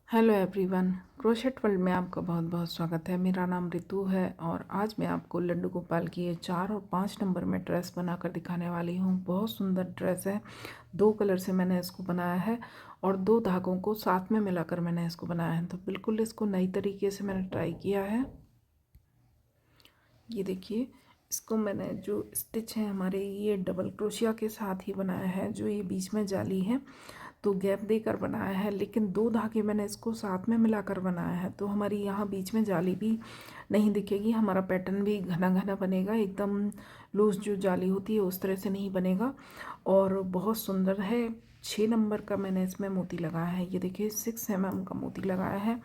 Hello everyone, crochet world में आपका बहुत बहुत स्वागत है। मेरा नाम रितु है और आज मैं आपको लड्डू गोपाल की ये 4 और 5 नंबर में ड्रेस बनाकर दिखाने वाली हूँ। बहुत सुंदर ड्रेस है। 2 कलर से मैंने इसको बनाया है और 2 धागों को साथ में मिलाकर मैंने इसको बनाया है। तो बिल्कुल इसको नई तरीके से मैंने ट्राई किया है। ये देखिए, इसको मैंने जो स्टिच है हमारे ये डबल क्रोशिया के साथ ही बनाया है। जो ये बीच में जाली है तो गैप देकर बनाया है, लेकिन 2 धागे मैंने इसको साथ में मिलाकर बनाया है। तो हमारी यहाँ बीच में जाली भी नहीं दिखेगी, हमारा पैटर्न भी घना घना बनेगा। एकदम लूज जो जाली होती है उस तरह से नहीं बनेगा और बहुत सुंदर है। 6 नंबर का मैंने इसमें मोती लगाया है। ये देखिए 6 mm का मोती लगाया है।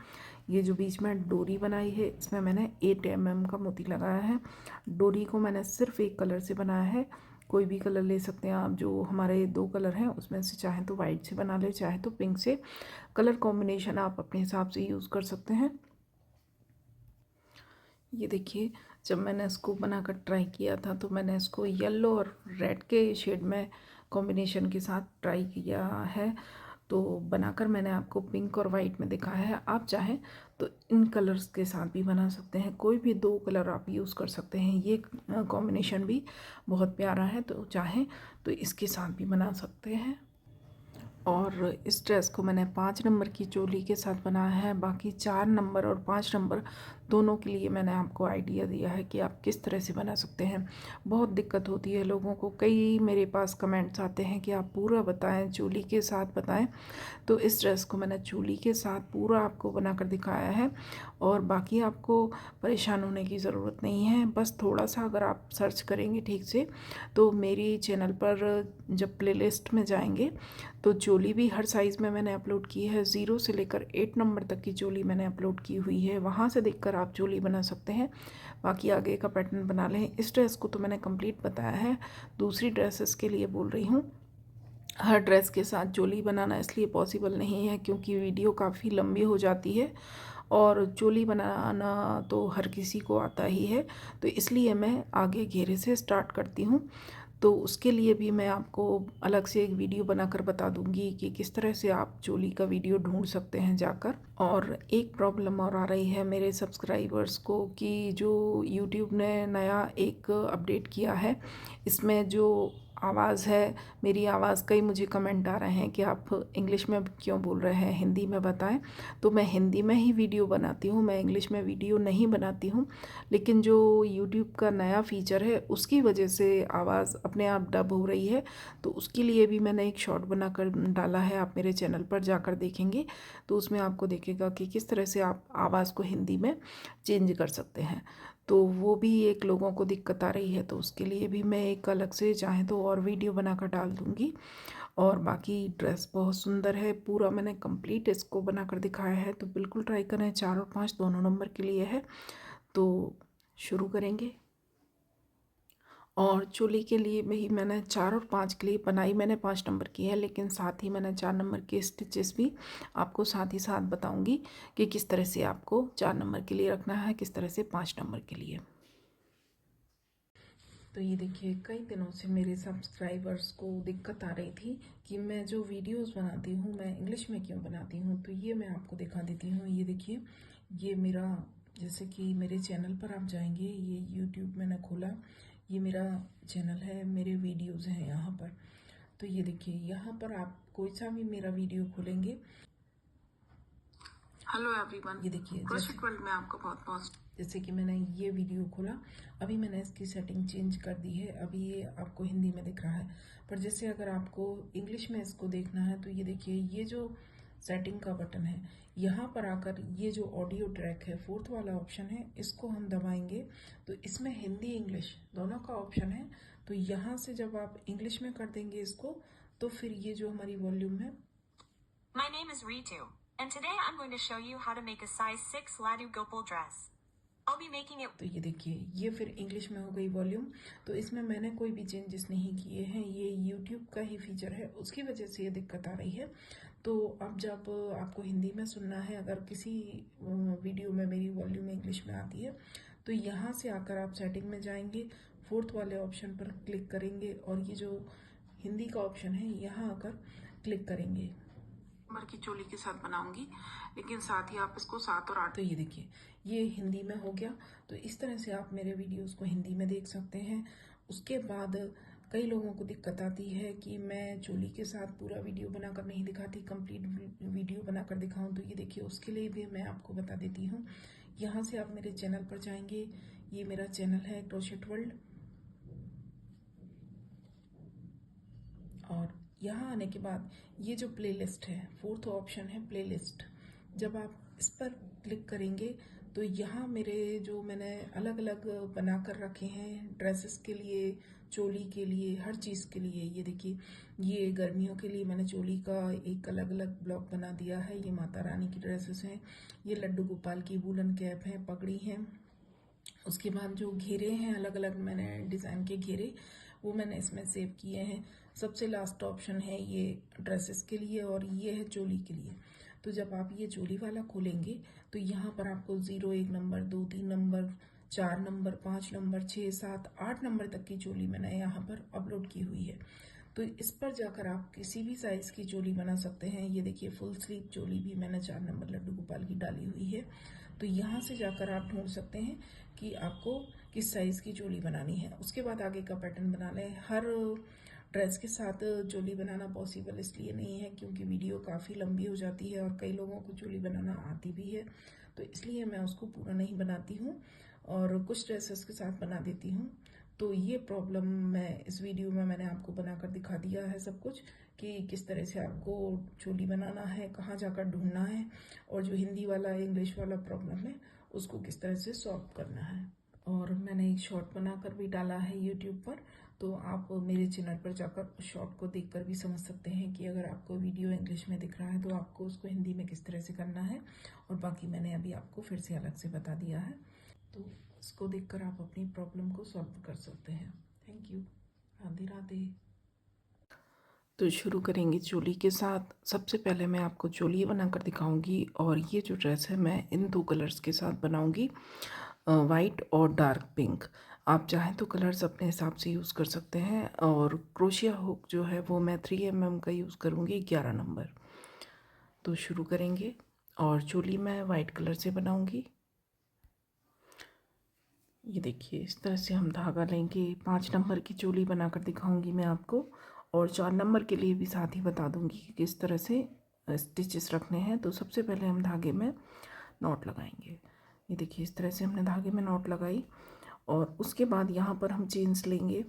ये जो बीच में डोरी बनाई है इसमें मैंने 8 mm का मोती लगाया है। डोरी को मैंने सिर्फ एक कलर से बनाया है। कोई भी कलर ले सकते हैं आप। जो हमारे 2 कलर हैं उसमें से चाहे तो वाइट से बना ले, चाहे तो पिंक से। कलर कॉम्बिनेशन आप अपने हिसाब से यूज़ कर सकते हैं। ये देखिए, जब मैंने इसको बनाकर ट्राई किया था तो मैंने इसको येलो और रेड के शेड में कॉम्बिनेशन के साथ ट्राई किया है। तो बनाकर मैंने आपको पिंक और वाइट में दिखाया है। आप चाहें तो इन कलर्स के साथ भी बना सकते हैं। कोई भी 2 कलर आप यूज़ कर सकते हैं। ये कॉम्बिनेशन भी बहुत प्यारा है, तो चाहें तो इसके साथ भी बना सकते हैं। और इस ड्रेस को मैंने 5 नंबर की चोली के साथ बनाया है। बाकी 4 नंबर और 5 नंबर दोनों के लिए मैंने आपको आइडिया दिया है कि आप किस तरह से बना सकते हैं। बहुत दिक्कत होती है लोगों को, कई मेरे पास कमेंट्स आते हैं कि आप पूरा बताएं, चोली के साथ बताएं। तो इस ड्रेस को मैंने चोली के साथ पूरा आपको बनाकर दिखाया है और बाकी आपको परेशान होने की ज़रूरत नहीं है। बस थोड़ा सा अगर आप सर्च करेंगे ठीक से तो मेरी चैनल पर जब प्लेलिस्ट में जाएंगे तो चोली भी हर साइज़ में मैंने अपलोड की है। 0 से लेकर 8 नंबर तक की चोली मैंने अपलोड की हुई है। वहाँ से देखकर आप चोली बना सकते हैं। बाकी आगे का पैटर्न बना लें। इस ड्रेस को तो मैंने कंप्लीट बताया है। दूसरी ड्रेसेस के लिए बोल रही हूँ। हर ड्रेस के साथ चोली बनाना इसलिए पॉसिबल नहीं है क्योंकि वीडियो काफ़ी लंबी हो जाती है और चोली बनाना तो हर किसी को आता ही है। तो इसलिए मैं आगे घेरे से स्टार्ट करती हूँ। तो उसके लिए भी मैं आपको अलग से एक वीडियो बनाकर बता दूंगी कि किस तरह से आप चोली का वीडियो ढूंढ सकते हैं जाकर। और एक प्रॉब्लम और आ रही है मेरे सब्सक्राइबर्स को कि जो यूट्यूब ने नया एक अपडेट किया है, इसमें जो आवाज़ है, मेरी आवाज़, कई मुझे कमेंट आ रहे हैं कि आप इंग्लिश में क्यों बोल रहे हैं, हिंदी में बताएं। तो मैं हिंदी में ही वीडियो बनाती हूँ, मैं इंग्लिश में वीडियो नहीं बनाती हूँ। लेकिन जो यूट्यूब का नया फीचर है उसकी वजह से आवाज़ अपने आप डब हो रही है। तो उसके लिए भी मैंने एक शॉर्ट बनाकर डाला है, आप मेरे चैनल पर जाकर देखेंगे तो उसमें आपको देखेगा कि किस तरह से आप आवाज़ को हिंदी में चेंज कर सकते हैं। तो वो भी एक लोगों को दिक्कत आ रही है, तो उसके लिए भी मैं एक अलग से चाहें तो और वीडियो बनाकर डाल दूँगी। और बाकी ड्रेस बहुत सुंदर है, पूरा मैंने कंप्लीट इसको बनाकर दिखाया है। तो बिल्कुल ट्राई करें। 4 और 5 दोनों नंबर के लिए है। तो शुरू करेंगे। और चोली के लिए भी मैंने 4 और 5 के लिए बनाई मैंने 5 नंबर की है, लेकिन साथ ही मैंने 4 नंबर के स्टिचेस भी आपको साथ ही साथ बताऊंगी कि किस तरह से आपको 4 नंबर के लिए रखना है, किस तरह से 5 नंबर के लिए। तो ये देखिए, कई दिनों से मेरे सब्सक्राइबर्स को दिक्कत आ रही थी कि मैं जो वीडियोस बनाती हूँ मैं इंग्लिश में क्यों बनाती हूँ। तो ये मैं आपको दिखा देती हूँ। ये देखिए, ये मेरा, जैसे कि मेरे चैनल पर आप जाएंगे, ये यूट्यूब मैंने खोला, ये मेरा चैनल है, मेरे वीडियोज़ हैं यहाँ पर। तो ये देखिए, यहाँ पर आप कोई सा भी मेरा वीडियो खोलेंगे। हेलो एवरीवन, ये देखिए, क्रोशेट वर्ल्ड में आपका बहुत बहुत, जैसे कि मैंने ये वीडियो खोला, अभी मैंने इसकी सेटिंग चेंज कर दी है। अभी ये आपको हिंदी में दिख रहा है, पर जैसे अगर आपको इंग्लिश में इसको देखना है तो ये देखिए, ये जो सेटिंग का बटन है, यहाँ पर आकर ये जो ऑडियो ट्रैक है, 4th वाला ऑप्शन है, इसको हम दबाएंगे तो इसमें हिंदी इंग्लिश दोनों का ऑप्शन है। तो यहाँ से जब आप इंग्लिश में कर देंगे इसको, तो फिर ये जो हमारी वॉल्यूम है, My name is Ritu, and today I'm going to show you how to make a size 6 Ladu Gopal dress. I'll be making it. तो ये देखिए, ये फिर इंग्लिश में हो गई वॉल्यूम। तो इसमें मैंने कोई भी चेंजेस नहीं किए हैं, ये यूट्यूब का ही फीचर है, उसकी वजह से ये दिक्कत आ रही है। तो अब जब आपको हिंदी में सुनना है, अगर किसी वीडियो में मेरी वॉल्यूम इंग्लिश में आती है, तो यहाँ से आकर आप सेटिंग में जाएंगे, 4th वाले ऑप्शन पर क्लिक करेंगे और ये जो हिंदी का ऑप्शन है यहाँ आकर क्लिक करेंगे। नंबर की चोली के साथ बनाऊंगी, लेकिन साथ ही आप इसको 7 और 8। तो ये देखिए, ये हिंदी में हो गया। तो इस तरह से आप मेरे वीडियोस को हिंदी में देख सकते हैं। उसके बाद कई लोगों को दिक्कत आती है कि मैं चोली के साथ पूरा वीडियो बनाकर नहीं दिखाती, कंप्लीट वीडियो बनाकर दिखाऊं। तो ये देखिए, उसके लिए भी मैं आपको बता देती हूँ। यहाँ से आप मेरे चैनल पर जाएंगे। ये मेरा चैनल है क्रोशेट वर्ल्ड, और यहाँ आने के बाद ये जो प्लेलिस्ट है, फोर्थ ऑप्शन है प्लेलिस्ट। जब आप इस पर क्लिक करेंगे तो यहाँ मेरे जो मैंने अलग अलग बना कर रखे हैं, ड्रेसेस के लिए, चोली के लिए, हर चीज़ के लिए। ये देखिए, ये गर्मियों के लिए मैंने चोली का एक अलग अलग ब्लॉग बना दिया है। ये माता रानी की ड्रेसेस हैं, ये लड्डू गोपाल की वूलन कैप है, पगड़ी हैं। उसके बाद जो घेरे हैं अलग अलग मैंने डिज़ाइन के घेरे, वो मैंने इसमें सेव किए हैं। सबसे लास्ट ऑप्शन है ये ड्रेसेस के लिए, और ये है चोली के लिए। तो जब आप ये चोली वाला खोलेंगे तो यहाँ पर आपको 0, 1 number, 2, 3 number, 4 number, 5 number, 6, 7, 8 number तक की चोली मैंने यहाँ पर अपलोड की हुई है। तो इस पर जाकर आप किसी भी साइज़ की चोली बना सकते हैं। ये देखिए, फुल स्लीव चोली भी मैंने 4 नंबर लड्डू गोपाल की डाली हुई है। तो यहाँ से जाकर आप ढूंढ सकते हैं कि आपको किस साइज़ की चोली बनानी है। उसके बाद आगे का पैटर्न बना लें। हर ड्रेस के साथ चोली बनाना पॉसिबल इसलिए नहीं है क्योंकि वीडियो काफ़ी लंबी हो जाती है और कई लोगों को चोली बनाना आती भी है, तो इसलिए मैं उसको पूरा नहीं बनाती हूँ और कुछ ड्रेसेस के साथ बना देती हूँ। तो ये प्रॉब्लम मैं इस वीडियो में मैंने आपको बनाकर दिखा दिया है सब कुछ, कि किस तरह से आपको चोली बनाना है, कहाँ जाकर ढूंढना है, और जो हिंदी वाला इंग्लिश वाला प्रॉब्लम है उसको किस तरह से सॉल्व करना है। और मैंने एक शॉर्ट बनाकर भी डाला है यूट्यूब पर, तो आप मेरे चैनल पर जाकर उस शॉर्ट को देखकर भी समझ सकते हैं कि अगर आपको वीडियो इंग्लिश में दिख रहा है तो आपको उसको हिंदी में किस तरह से करना है। और बाकी मैंने अभी आपको फिर से अलग से बता दिया है, तो इसको देखकर आप अपनी प्रॉब्लम को सॉल्व कर सकते हैं। Thank you. राधे राधे। तो शुरू करेंगे चोली के साथ। सबसे पहले मैं आपको चोली बनाकर दिखाऊंगी, और ये जो ड्रेस है मैं इन 2 कलर्स के साथ बनाऊंगी, वाइट और डार्क पिंक। आप चाहें तो कलर्स अपने हिसाब से यूज़ कर सकते हैं। और क्रोशिया हुक जो है वो मैं 3mm का यूज़ करूँगी, 11 नंबर। तो शुरू करेंगे, और चोली मैं वाइट कलर से बनाऊँगी। ये देखिए, इस तरह से हम धागा लेंगे। 5 नंबर की चोली बनाकर दिखाऊंगी मैं आपको, और 4 नंबर के लिए भी साथ ही बता दूंगी कि किस तरह से स्टिचेस रखने हैं। तो सबसे पहले हम धागे में नॉट लगाएंगे। ये देखिए, इस तरह से हमने धागे में नॉट लगाई, और उसके बाद यहाँ पर हम चेन्स लेंगे।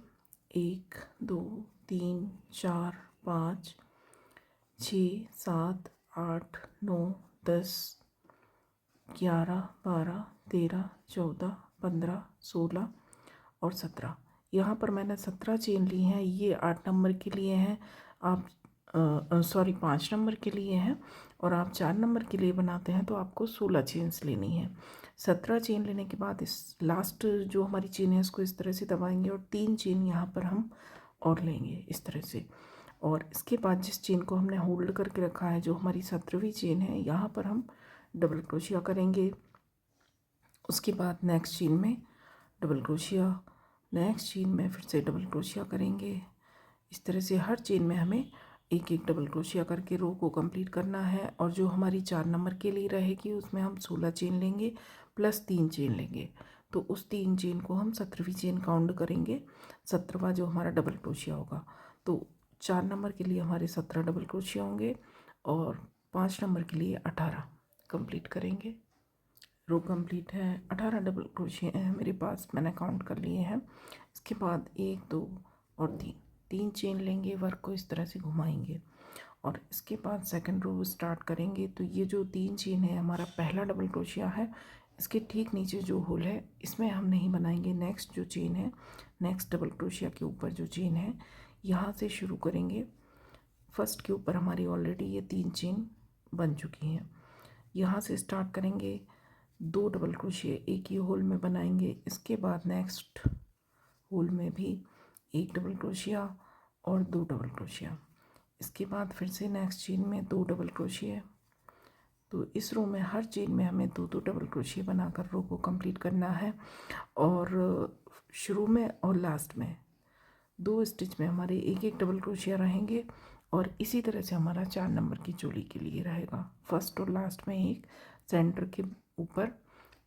1, 2, 3, 4, 5, 6, 7, 8, 9, 10, 11, 12, 13, 14, 15, 16 और 17। यहाँ पर मैंने 17 चेन ली हैं। ये 8 नंबर के लिए हैं। आप 5 नंबर के लिए हैं, और आप 4 नंबर के लिए बनाते हैं तो आपको 16 चेन्स लेनी है। 17 चेन लेने के बाद इस लास्ट जो हमारी चेन है इसको इस तरह से दबाएंगे, और 3 चेन यहाँ पर हम और लेंगे इस तरह से। और इसके बाद जिस चेन को हमने होल्ड करके रखा है, जो हमारी 17वीं चेन है, यहाँ पर हम डबल क्रोशिया करेंगे। उसके बाद नेक्स्ट चेन में डबल क्रोशिया, नेक्स्ट चेन में फिर से डबल क्रोशिया करेंगे। इस तरह से हर चेन में हमें एक एक डबल क्रोशिया करके रो को कंप्लीट करना है। और जो हमारी 4 नंबर के लिए रहेगी उसमें हम 16 चेन लेंगे प्लस 3 चेन लेंगे। तो उस 3 चेन को हम 17वीं चेन काउंट करेंगे, 17वां जो हमारा डबल क्रोशिया होगा। तो 4 नंबर के लिए हमारे 17 डबल क्रोशिया होंगे, और 5 नंबर के लिए 18 कंप्लीट करेंगे। रो कंप्लीट है, 18 डबल क्रोशिया हैं मेरे पास, मैंने काउंट कर लिए हैं। इसके बाद 1, 2 और 3 चेन लेंगे, वर्क को इस तरह से घुमाएंगे, और इसके बाद सेकंड रो स्टार्ट करेंगे। तो ये जो 3 चेन है हमारा पहला डबल क्रोशिया है, इसके ठीक नीचे जो होल है इसमें हम नहीं बनाएंगे। नेक्स्ट जो चेन है, नेक्स्ट डबल क्रोशिया के ऊपर जो चेन है, यहाँ से शुरू करेंगे। फर्स्ट के ऊपर हमारी ऑलरेडी ये 3 चेन बन चुकी हैं। यहाँ से स्टार्ट करेंगे, 2 डबल क्रोशिया एक ही होल में बनाएंगे। इसके बाद नेक्स्ट होल में भी 1 डबल क्रोशिया और 2 डबल क्रोशिया। इसके बाद फिर से नेक्स्ट चेन में 2 डबल क्रोशिया। तो इस रो में हर चेन में हमें 2 डबल क्रोशिया बनाकर रो को कंप्लीट करना है। और शुरू में और लास्ट में 2 स्टिच में हमारे 1 डबल क्रोशिया रहेंगे, और इसी तरह से हमारा 4 नंबर की चोली के लिए रहेगा। फर्स्ट और लास्ट में एक, सेंटर के ऊपर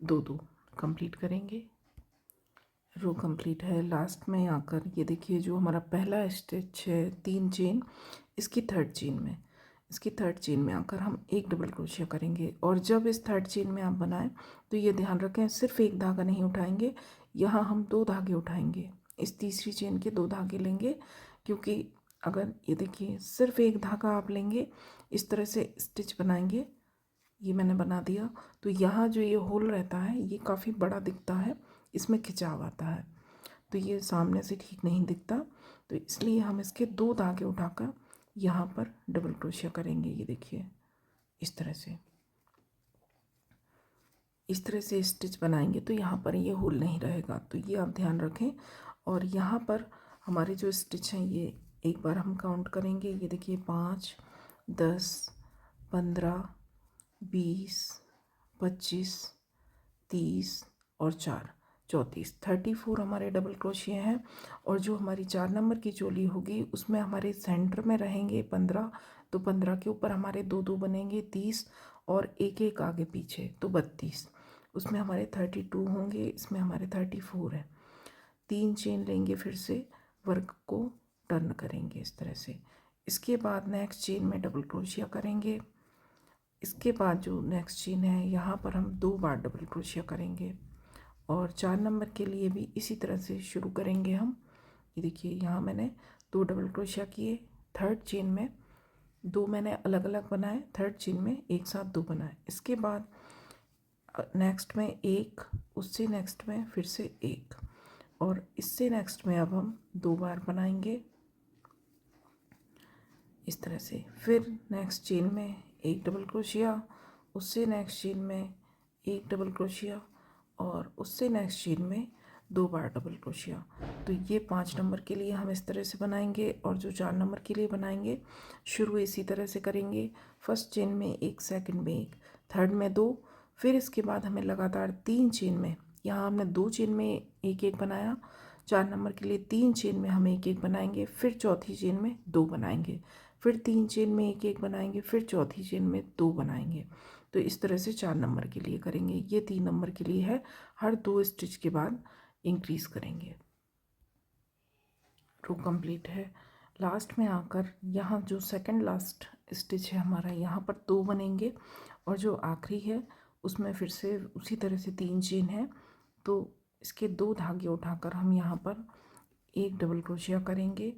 दो दो कंप्लीट करेंगे। रो कंप्लीट है। लास्ट में आकर ये देखिए जो हमारा पहला स्टिच है 3 चेन, इसकी थर्ड चेन में आकर हम एक डबल क्रोशिया करेंगे। और जब इस थर्ड चेन में आप बनाएं तो ये ध्यान रखें सिर्फ एक धागा नहीं उठाएंगे, यहाँ हम 2 धागे उठाएंगे। इस तीसरी चेन के 2 धागे लेंगे, क्योंकि अगर ये देखिए सिर्फ एक धागा आप लेंगे, इस तरह से स्टिच बनाएंगे, ये मैंने बना दिया, तो यहाँ जो ये होल रहता है ये काफ़ी बड़ा दिखता है, इसमें खिंचाव आता है, तो ये सामने से ठीक नहीं दिखता। तो इसलिए हम इसके 2 धागे उठाकर यहाँ पर डबल क्रोशिया करेंगे। ये देखिए इस तरह से स्टिच बनाएंगे तो यहाँ पर ये होल नहीं रहेगा, तो ये आप ध्यान रखें। और यहाँ पर हमारे जो स्टिच हैं ये एक बार हम काउंट करेंगे। ये देखिए 5, 10, 15, 20, 25, 30 और 4, 34, 34 हमारे डबल क्रोशिया हैं। और जो हमारी 4 नंबर की चोली होगी उसमें हमारे सेंटर में रहेंगे 15, तो 15 के ऊपर हमारे 2 2 बनेंगे 30, और एक एक आगे पीछे तो 32, उसमें हमारे 32 होंगे, इसमें हमारे 34 है। 3 चेन लेंगे, फिर से वर्क को टर्न करेंगे इस तरह से। इसके बाद नेक्स्ट चेन में डबल क्रोशिया करेंगे। इसके बाद जो नेक्स्ट चेन है यहाँ पर हम 2 बार डबल क्रोशिया करेंगे। और 4 नंबर के लिए भी इसी तरह से शुरू करेंगे हम। ये देखिए यहाँ मैंने 2 डबल क्रोशिया किए, थर्ड चेन में 2 मैंने अलग अलग बनाए, थर्ड चेन में एक साथ 2 बनाए। इसके बाद नेक्स्ट में एक, उससे नेक्स्ट में फिर से एक, और इससे नेक्स्ट में अब हम 2 बार बनाएंगे इस तरह से। फिर नेक्स्ट चेन में एक डबल क्रोशिया, उससे नेक्स्ट चेन में एक डबल क्रोशिया, और उससे नेक्स्ट चेन में 2 बार डबल क्रोशिया। तो ये 5 नंबर के लिए हम इस तरह से बनाएंगे। और जो 4 नंबर के लिए बनाएंगे शुरू इसी तरह से करेंगे। फर्स्ट चेन में एक, सेकंड में एक, थर्ड में 2, फिर इसके बाद हमें लगातार 3 चेन में, यहाँ हमने 2 चेन में एक एक बनाया, 4 नंबर के लिए 3 चेन में हम एक एक बनाएंगे, फिर चौथी चेन में 2 बनाएंगे, फिर 3 चेन में एक एक बनाएंगे, फिर चौथी चेन में 2 बनाएंगे। तो इस तरह से 4 नंबर के लिए करेंगे। ये 3 नंबर के लिए है, हर 2 स्टिच के बाद इंक्रीज करेंगे। रो कंप्लीट है। लास्ट में आकर यहाँ जो सेकंड लास्ट स्टिच है हमारा, यहाँ पर 2 बनेंगे, और जो आखिरी है उसमें फिर से उसी तरह से 3 चेन है, तो इसके 2 धागे उठाकर हम यहाँ पर एक डबल क्रोशिया करेंगे।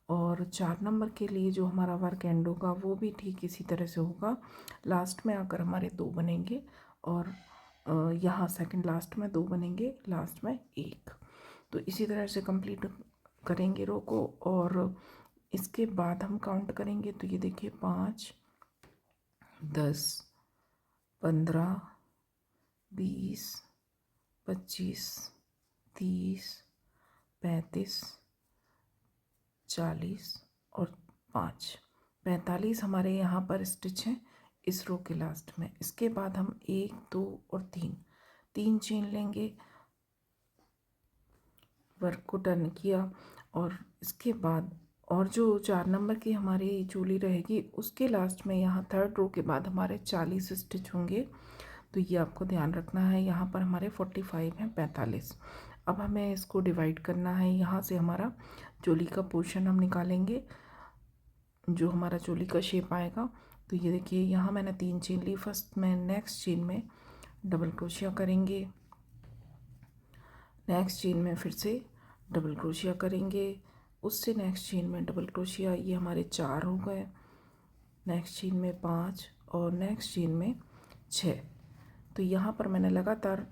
और 4 नंबर के लिए जो हमारा वर्क एंड होगा वो भी ठीक इसी तरह से होगा। लास्ट में आकर हमारे 2 बनेंगे, और यहाँ सेकंड लास्ट में 2 बनेंगे, लास्ट में एक। तो इसी तरह से कंप्लीट करेंगे रो को। और इसके बाद हम काउंट करेंगे, तो ये देखिए 5, 10, 15, 20, 25, 30, 35, 40 और 5, 45 हमारे यहाँ पर स्टिच हैं इस रो के लास्ट में। इसके बाद हम 1, 2 और 3 चेन लेंगे, वर्क को टर्न किया, और इसके बाद और जो 4 नंबर की हमारी चोली रहेगी उसके लास्ट में यहाँ थर्ड रो के बाद हमारे 40 स्टिच होंगे। तो ये आपको ध्यान रखना है। यहाँ पर हमारे 45 हैं, 45। अब हमें इसको डिवाइड करना है। यहाँ से हमारा चोली का पोर्शन हम निकालेंगे, जो हमारा चोली का शेप आएगा। तो ये देखिए यहाँ मैंने 3 चेन ली, फर्स्ट में नेक्स्ट चेन में डबल क्रोशिया करेंगे, नेक्स्ट चेन में फिर से डबल क्रोशिया करेंगे, उससे नेक्स्ट चेन में डबल क्रोशिया, ये हमारे 4 हो गए, नेक्स्ट चेन में 5 और नेक्स्ट चेन में 6। तो यहाँ पर मैंने लगातार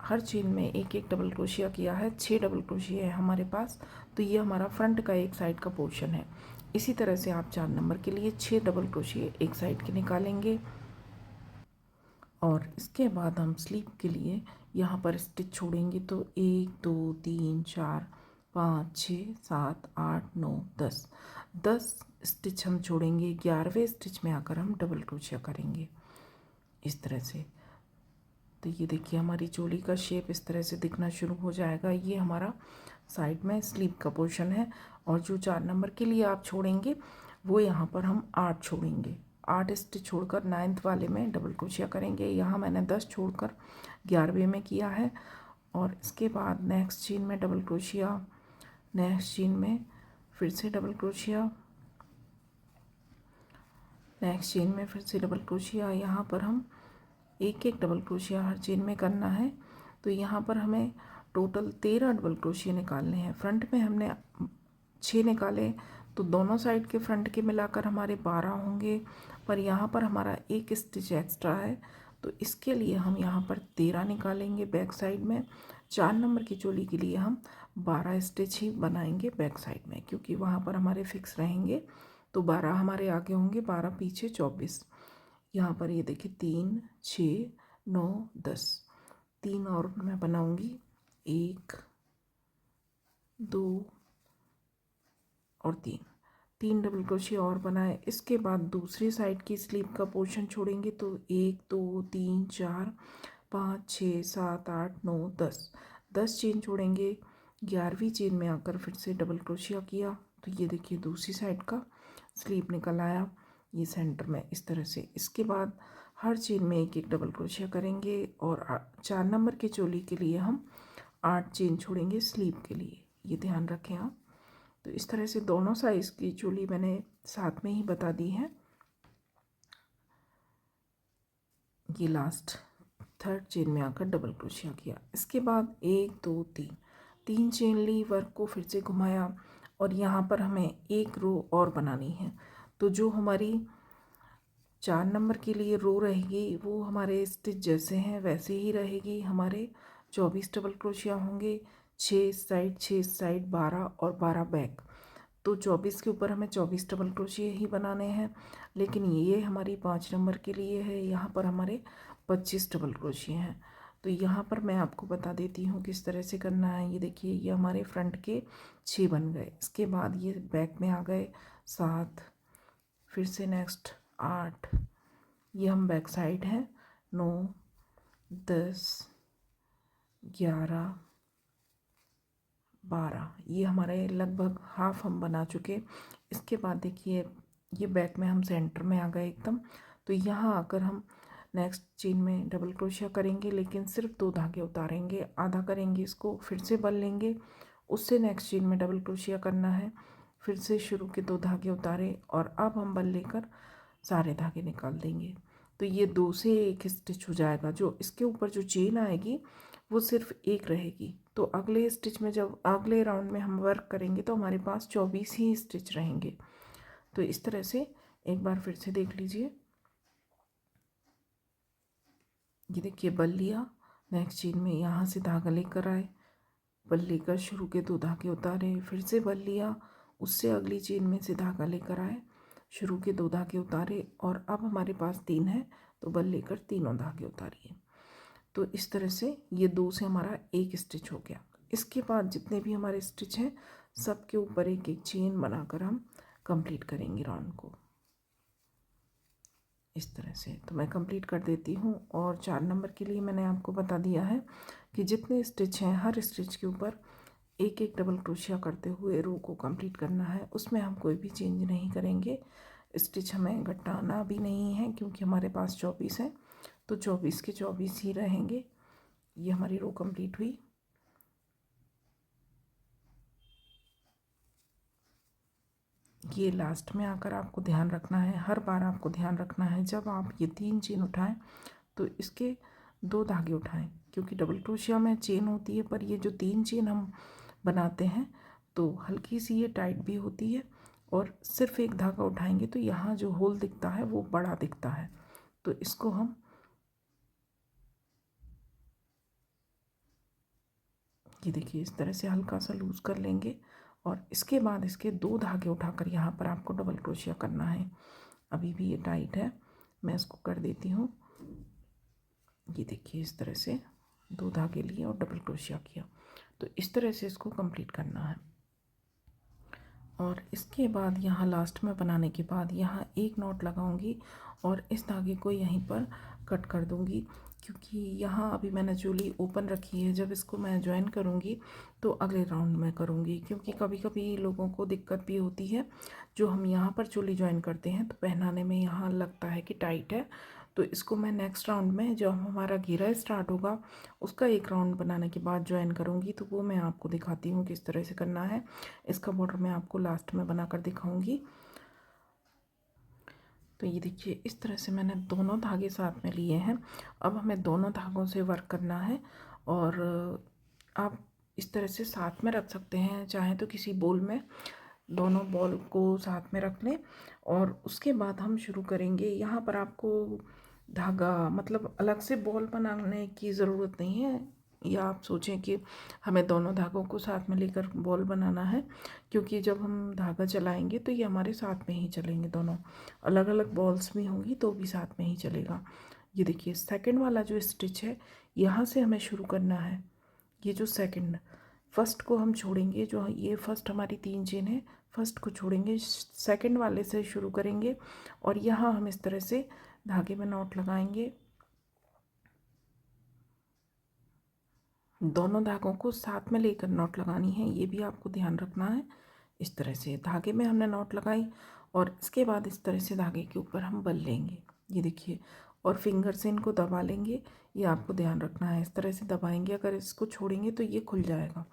हर चेन में एक एक डबल क्रोशिया किया है, 6 डबल क्रोशिया है हमारे पास। तो ये हमारा फ्रंट का एक साइड का पोर्शन है। इसी तरह से आप 4 नंबर के लिए 6 डबल क्रोशिया एक साइड के निकालेंगे। और इसके बाद हम स्लीव के लिए यहाँ पर स्टिच छोड़ेंगे, तो 1, 2, 3, 4, 5, 6, 7, 8, 9, 10 स्टिच हम छोड़ेंगे। 11वें स्टिच में आकर हम डबल क्रोशिया करेंगे इस तरह से। तो ये देखिए हमारी चोली का शेप इस तरह से दिखना शुरू हो जाएगा। ये हमारा साइड में स्लीव का पोर्शन है। और जो 4 नंबर के लिए आप छोड़ेंगे वो यहाँ पर हम 8 छोड़ेंगे। 8 स्टिच छोड़कर 9th वाले में डबल क्रोशिया करेंगे। यहाँ मैंने 10 छोड़कर 11वें में किया है। और इसके बाद नेक्स्ट चेन में डबल क्रोशिया, नेक्स्ट चेन में फिर से डबल क्रोशिया, नेक्स्ट चेन में फिर से डबल क्रोशिया। यहाँ पर हम एक एक डबल क्रोशिया हर चेन में करना है। तो यहाँ पर हमें टोटल 13 डबल क्रोशिया निकालने हैं। फ्रंट में हमने 6 निकाले, तो दोनों साइड के फ्रंट के मिलाकर हमारे 12 होंगे, पर यहाँ पर हमारा एक स्टिच एक्स्ट्रा है, तो इसके लिए हम यहाँ पर 13 निकालेंगे बैक साइड में। 4 नंबर की चोली के लिए हम 12 स्टिच ही बनाएंगे बैक साइड में, क्योंकि वहाँ पर हमारे फिक्स रहेंगे। तो 12 हमारे आगे होंगे, 12 पीछे, 24। यहाँ पर ये देखिए 3, 6, 9, 10, 3 और मैं बनाऊंगी, 1, 2 और 3 डबल क्रोशिया और बनाए। इसके बाद दूसरी साइड की स्लीव का पोर्शन छोड़ेंगे, तो 1, 2, 3, 4, 5, 6, 7, 8, 9, 10 चेन छोड़ेंगे। 11वीं चेन में आकर फिर से डबल क्रोशिया किया, तो ये देखिए दूसरी साइड का स्लीव निकल आया ये सेंटर में इस तरह से। इसके बाद हर चेन में एक एक डबल क्रोशिया करेंगे और 4 नंबर की चोली के लिए हम 8 चेन छोड़ेंगे स्लीव के लिए, ये ध्यान रखें आप। तो इस तरह से दोनों साइज़ की चोली मैंने साथ में ही बता दी है। ये लास्ट थर्ड चेन में आकर डबल क्रोशिया किया। इसके बाद 1, 2, 3 चेन ली, वर्क को फिर से घुमाया और यहाँ पर हमें एक रो और बनानी है। तो जो हमारी 4 नंबर के लिए रो रहेगी वो हमारे स्टिच जैसे हैं वैसे ही रहेगी। हमारे 24 डबल क्रोशिया होंगे, 6 साइड 6 साइड 12 और 12 बैक। तो 24 के ऊपर हमें 24 डबल क्रोशिया ही बनाने हैं, लेकिन ये हमारी 5 नंबर के लिए है, यहाँ पर हमारे 25 डबल क्रोशिया हैं। तो यहाँ पर मैं आपको बता देती हूँ किस तरह से करना है। ये देखिए ये हमारे फ्रंट के 6 बन गए। इसके बाद ये बैक में आ गए 7, फिर से नेक्स्ट 8, ये हम बैक साइड हैं 9, 10, 11, 12, ये हमारे लगभग हाफ हम बना चुके। इसके बाद देखिए ये बैक में हम सेंटर में आ गए एकदम। तो यहाँ आकर हम नेक्स्ट चेन में डबल क्रोशिया करेंगे, लेकिन सिर्फ 2 धागे उतारेंगे, आधा करेंगे इसको, फिर से बल लेंगे, उससे नेक्स्ट चेन में डबल क्रोशिया करना है, फिर से शुरू के 2 धागे उतारे और अब हम बल लेकर सारे धागे निकाल देंगे। तो ये 2 से 1 स्टिच हो जाएगा। जो इसके ऊपर जो चेन आएगी वो सिर्फ 1 रहेगी। तो अगले स्टिच में जब अगले राउंड में हम वर्क करेंगे तो हमारे पास 24 ही स्टिच रहेंगे। तो इस तरह से एक बार फिर से देख लीजिए। ये देखिए बल लिया, नेक्स्ट चेन में यहाँ से धागा लेकर आए, बल लेकर शुरू के 2 धागे उतारे, फिर से बल लिया, उससे अगली चेन में से धागा लेकर आए, शुरू के 2 धागे उतारे और अब हमारे पास 3 है, तो बल लेकर तीनों धागे उतारिए। तो इस तरह से ये 2 से हमारा 1 स्टिच हो गया। इसके बाद जितने भी हमारे स्टिच हैं सब के ऊपर एक एक चेन बनाकर हम कंप्लीट करेंगे राउंड को इस तरह से। तो मैं कंप्लीट कर देती हूँ। और 4 नंबर के लिए मैंने आपको बता दिया है कि जितने स्टिच हैं हर स्टिच के ऊपर एक एक डबल क्रोशिया करते हुए रो को कंप्लीट करना है। उसमें हम कोई भी चेंज नहीं करेंगे, स्टिच हमें घटाना भी नहीं है, क्योंकि हमारे पास 24 है, तो 24 के 24 ही रहेंगे। ये हमारी रो कंप्लीट हुई। ये लास्ट में आकर आपको ध्यान रखना है, हर बार आपको ध्यान रखना है जब आप ये 3 चेन उठाएं तो इसके 2 धागे उठाएं, क्योंकि डबल क्रोशिया में चेन होती है, पर ये जो 3 चेन हम बनाते हैं तो हल्की सी ये टाइट भी होती है और सिर्फ एक धागा उठाएंगे तो यहाँ जो होल दिखता है वो बड़ा दिखता है। तो इसको हम ये देखिए इस तरह से हल्का सा लूज़ कर लेंगे और इसके बाद इसके 2 धागे उठाकर यहाँ पर आपको डबल क्रोशिया करना है। अभी भी ये टाइट है, मैं इसको कर देती हूँ। ये देखिए इस तरह से 2 धागे लिए और डबल क्रोशिया किया। तो इस तरह से इसको कंप्लीट करना है। और इसके बाद यहाँ लास्ट में बनाने के बाद यहाँ एक नॉट लगाऊंगी और इस धागे को यहीं पर कट कर दूँगी, क्योंकि यहाँ अभी मैंने चूली ओपन रखी है। जब इसको मैं ज्वाइन करूँगी तो अगले राउंड में करूँगी, क्योंकि कभी कभी लोगों को दिक्कत भी होती है। जो हम यहाँ पर चूली ज्वाइन करते हैं तो पहनाने में यहाँ लगता है कि टाइट है, तो इसको मैं नेक्स्ट राउंड में जब हमारा घेरा स्टार्ट होगा उसका एक राउंड बनाने के बाद ज्वाइन करूँगी, तो वो मैं आपको दिखाती हूँ किस तरह से करना है। इसका बॉर्डर मैं आपको लास्ट में बनाकर दिखाऊँगी। तो ये देखिए, इस तरह से मैंने दोनों धागे साथ में लिए हैं। अब हमें दोनों धागों से वर्क करना है, और आप इस तरह से साथ में रख सकते हैं, चाहे तो किसी बोल में दोनों बॉल को साथ में रख लें। और उसके बाद हम शुरू करेंगे। यहाँ पर आपको धागा मतलब अलग से बॉल बनाने की ज़रूरत नहीं है, या आप सोचें कि हमें दोनों धागों को साथ में लेकर बॉल बनाना है, क्योंकि जब हम धागा चलाएंगे तो ये हमारे साथ में ही चलेंगे। दोनों अलग अलग बॉल्स भी होंगी तो भी साथ में ही चलेगा। ये देखिए, सेकंड वाला जो स्टिच है यहाँ से हमें शुरू करना है। ये जो सेकंड, फर्स्ट को हम छोड़ेंगे, जो ये फर्स्ट हमारी 3 चेन है, फर्स्ट को छोड़ेंगे, सेकंड वाले से शुरू करेंगे, और यहाँ हम इस तरह से धागे में नॉट लगाएंगे। दोनों धागों को साथ में लेकर नॉट लगानी है, ये भी आपको ध्यान रखना है। इस तरह से धागे में हमने नॉट लगाई, और इसके बाद इस तरह से धागे के ऊपर हम बल लेंगे। ये देखिए, और फिंगर से इनको दबा लेंगे, ये आपको ध्यान रखना है। इस तरह से दबाएंगे, अगर इसको छोड़ेंगे तो ये खुल जाएगा।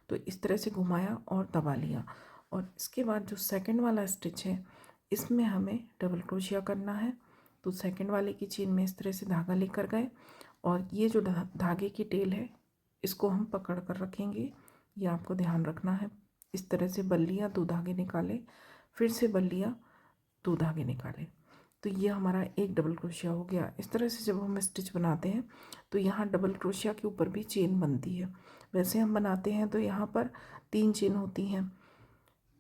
तो इस तरह से घुमाया और दबा लिया। और इसके बाद जो सेकंड वाला स्टिच है इसमें हमें डबल क्रोशिया करना है। तो सेकंड वाले की चेन में इस तरह से धागा लेकर गए, और ये जो धागे की टेल है इसको हम पकड़ कर रखेंगे, ये आपको ध्यान रखना है। इस तरह से बल लिया, 2 धागे निकाले, फिर से बल लिया, 2 धागे निकाले, तो ये हमारा एक डबल क्रोशिया हो गया। इस तरह से जब हम स्टिच बनाते हैं तो यहाँ डबल क्रोशिया के ऊपर भी चेन बनती है। वैसे हम बनाते हैं तो यहाँ पर 3 चेन होती हैं।